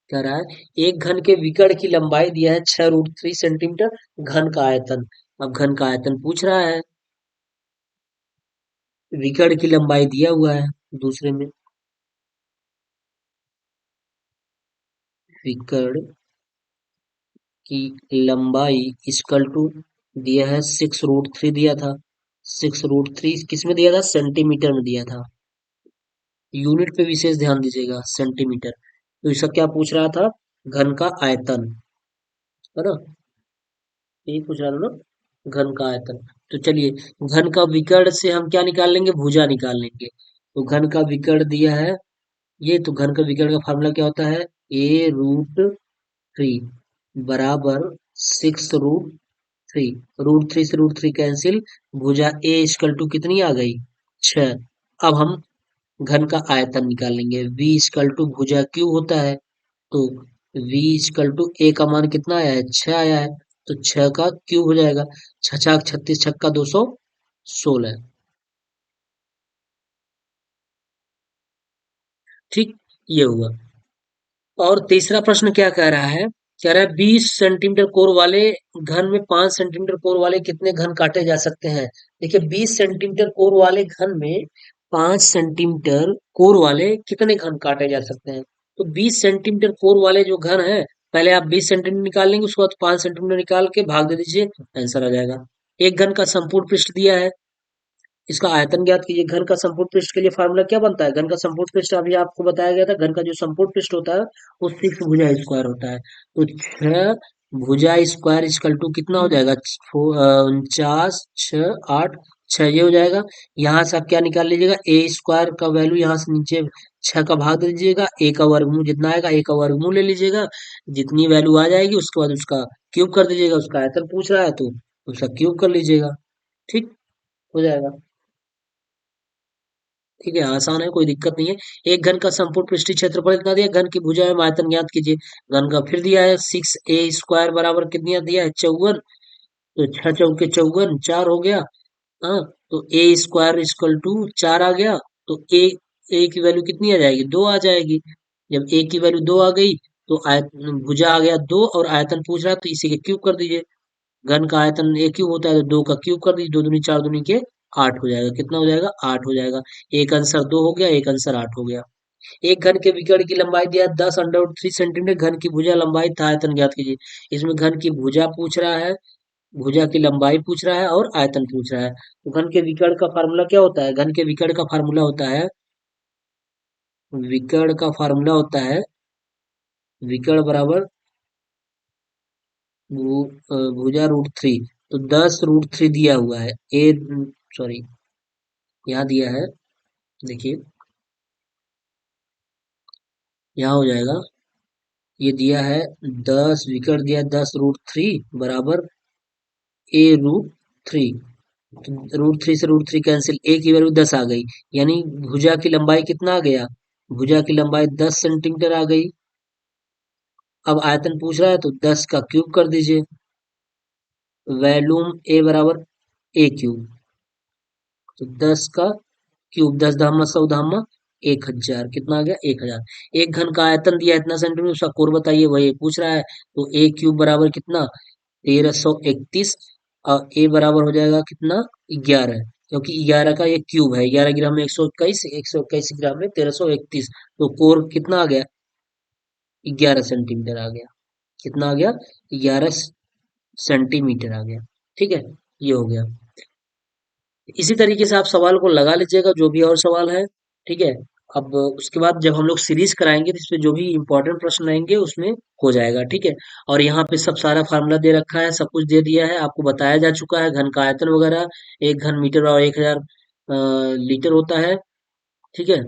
कह रहा है, एक घन के विकर्ण की लंबाई दिया है 6√3 सेंटीमीटर, घन का आयतन। अब घन का आयतन पूछ रहा है, विकर्ण की लंबाई दिया हुआ है दूसरे में। विकर्ण की लंबाई इक्वल टू दिया है 6√3 दिया था। 6√3 किस में दिया था? सेंटीमीटर में दिया था। यूनिट पे विशेष ध्यान दीजिएगा, सेंटीमीटर। तो इसका क्या पूछ रहा था? घन का आयतन, है ना? यही पूछ रहा था ना, घन का आयतन। तो चलिए, घन का विकर्ण से हम क्या निकाल लेंगे? भुजा निकाल लेंगे। तो घन का विकर्ण दिया है ये, तो घन का विकर्ण का फार्मूला क्या होता है? A√3 बराबर 6√3। √3 से √3 कैंसिल, भुजा ए इक्वल टू कितनी आ गई? 6। अब हम घन का आयतन निकाल लेंगे। V इक्वल टू भुजा क्यूब होता है, तो V इक्वल टू ए का मान कितना आया है? 6 आया है, तो 6 का क्यूब हो जाएगा। 6×6 = 36, छक्का 216। ठीक, ये हुआ। और तीसरा प्रश्न क्या कह रहा है? कह रहा है 20 सेंटीमीटर कोर वाले घन में 5 सेंटीमीटर कोर वाले कितने घन काटे जा सकते हैं? देखिए, 20 सेंटीमीटर कोर वाले घन में 5 सेंटीमीटर कोर वाले कितने घन काटे जा सकते हैं? तो 20 सेंटीमीटर कोर वाले जो घन है, पहले आप 20 सेंटीमीटर निकाल लेंगे, उसके बाद 5 सेंटीमीटर निकाल के भाग दे दीजिए, आंसर आ जाएगा। एक घन का संपूर्ण पृष्ठ दिया है, इसका आयतन ज्ञात कीजिए। घन का संपूर्ण पृष्ठ के लिए फार्मूला क्या बनता है? घन का संपूर्ण पृष्ठ अभी आपको बताया गया था, घन का जो संपूर्ण पृष्ठ होता है वो 6 भुजा स्क्वायर होता है। तो 6 भुजा स्क्वायर इक्वल टू कितना हो जाएगा? 49, 6, 8, 6 ये हो जाएगा। यहाँ से आप क्या निकाल लीजिएगा? ए स्क्वायर का वैल्यू यहाँ से नीचे 6 का भाग दे दीजिएगा, ए का वर्गमूल जितना आएगा ए का वर्गमूल ले लीजिएगा, जितनी वैल्यू आ जाएगी उसके बाद उसका क्यूब कर दीजिएगा। उसका आयतन पूछ रहा है तो उसका क्यूब कर लीजिएगा, ठीक हो जाएगा। ठीक है, आसान है, कोई दिक्कत नहीं है। एक घन का संपूर्ण पृष्ठीय क्षेत्रफल इतना दिया, घन की भुजा एवं आयतन ज्ञात कीजिए। घन का फिर दिया है 6a² बराबर कितना दिया है? 54। तो 6 चौके 54, 4 हो गया। हाँ, तो a² इक्वल टू 4 आ गया। तो ए की वैल्यू कितनी आ जाएगी? 2 आ जाएगी। जब ए की वैल्यू 2 आ गई तो भुजा आ गया 2 और आयतन पूछ रहा है तो इसी के क्यूब कर दीजिए। घन का आयतन एक क्यूब होता है तो 2 का क्यूब कर दीजिए, 2 दूनी 4 दूनी के 8 हो जाएगा। कितना हो जाएगा? 8 हो जाएगा। एक आंसर 2 हो गया, एक आंसर 8 हो गया। एक घन के विकर्ण की लंबाई दिया 10√3 सेंटीमीटर, घन की भुजा लंबाई तथा आयतन ज्ञात कीजिए। इसमें घन की भुजा पूछ रहा है, भुजा की लंबाई पूछ रहा है और आयतन पूछ रहा है। तो घन के विकर्ण का फार्मूला क्या होता है? घन के विकर्ण का फार्मूला होता है, विकर्ण का फार्मूला होता है विकर्ण बराबर भुजा √3। तो 10√3 दिया हुआ है ए, सॉरी यहाँ दिया है, देखिए यहाँ हो जाएगा। ये दिया है 10, विकर्ण दिया 10√3 बराबर a√3। √3 से √3 कैंसिल, ए की वैल्यू 10 आ गई, यानी भुजा की लंबाई कितना आ गया? भुजा की लंबाई 10 सेंटीमीटर आ गई। अब आयतन पूछ रहा है तो 10 का क्यूब कर दीजिए। वैल्यूम ए बराबर a³ तो 10 का क्यूब, 10 धामा 100 धामा 1000, कितना आ गया? 1000। एक घन का आयतन दिया है इतना सेंटीमीटर, उसका कोण बताइए, वही पूछ रहा है। तो a³ बराबर कितना? 1331। और ए बराबर हो जाएगा कितना? 11, क्योंकि 11 का एक क्यूब है, 11 ग्राम में 121, 121 ग्राम में 1331। तो कोर कितना आ गया? 11 सेंटीमीटर आ गया। कितना आ गया? 11 सेंटीमीटर आ गया। ठीक है, ये हो गया। इसी तरीके से आप सवाल को लगा लीजिएगा, जो भी और सवाल है। ठीक है, अब उसके बाद जब हम लोग सीरीज कराएंगे तो इसमें जो भी इंपॉर्टेंट प्रश्न रहेंगे उसमें हो जाएगा। ठीक है, और यहाँ पे सब सारा फार्मूला दे रखा है, सब कुछ दे दिया है, आपको बताया जा चुका है, घन का आयतन वगैरह। एक घन मीटर और 1000 लीटर होता है। ठीक है,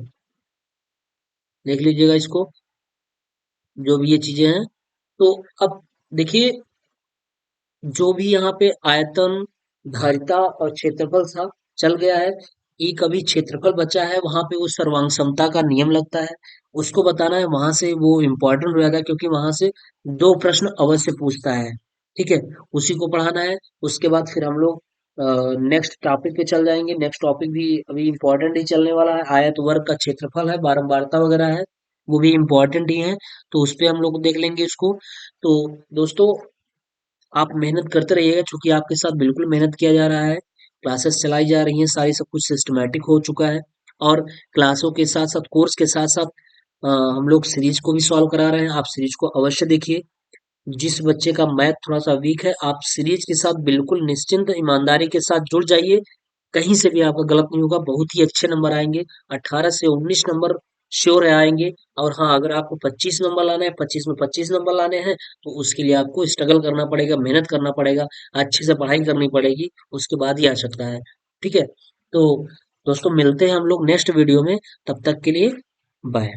देख लीजिएगा इसको, जो भी ये चीजें हैं। तो अब देखिए, जो भी यहाँ पे आयतन, धारिता और क्षेत्रफल था, चल गया है। एक अभी क्षेत्रफल बचा है, वहां पे वो सर्वांग समता का नियम लगता है, उसको बताना है। वहां से वो इम्पोर्टेंट हो जाता है, क्योंकि वहां से 2 प्रश्न अवश्य पूछता है। ठीक है, उसी को पढ़ाना है। उसके बाद फिर हम लोग नेक्स्ट टॉपिक पे चल जाएंगे। नेक्स्ट टॉपिक भी अभी इम्पोर्टेंट ही चलने वाला है, आयत वर्ग का क्षेत्रफल है, बारंबारता वगैरह है, वो भी इम्पोर्टेंट ही है। तो उस पे हम लोग देख लेंगे इसको। तो दोस्तों, आप मेहनत करते रहिएगा, क्योंकि आपके साथ बिल्कुल मेहनत किया जा रहा है। क्लासेस चलाई जा रही हैं सारी, सब कुछ सिस्टमैटिक हो चुका है। और क्लासों के साथ साथ, कोर्स के साथ साथ हम लोग सीरीज को भी सॉल्व करा रहे हैं। आप सीरीज को अवश्य देखिए। जिस बच्चे का मैथ थोड़ा सा वीक है, आप सीरीज के साथ बिल्कुल निश्चिंत ईमानदारी के साथ जुड़ जाइए। कहीं से भी आपका गलत नहीं होगा, बहुत ही अच्छे नंबर आएंगे। 18 से 19 नंबर श्योर है आएंगे। और हाँ, अगर आपको 25 नंबर लाना है, 25 में 25 नंबर लाने हैं, तो उसके लिए आपको स्ट्रगल करना पड़ेगा, मेहनत करना पड़ेगा, अच्छे से पढ़ाई करनी पड़ेगी, उसके बाद ही आ सकता है। ठीक है, तो दोस्तों, मिलते हैं हम लोग नेक्स्ट वीडियो में। तब तक के लिए बाय।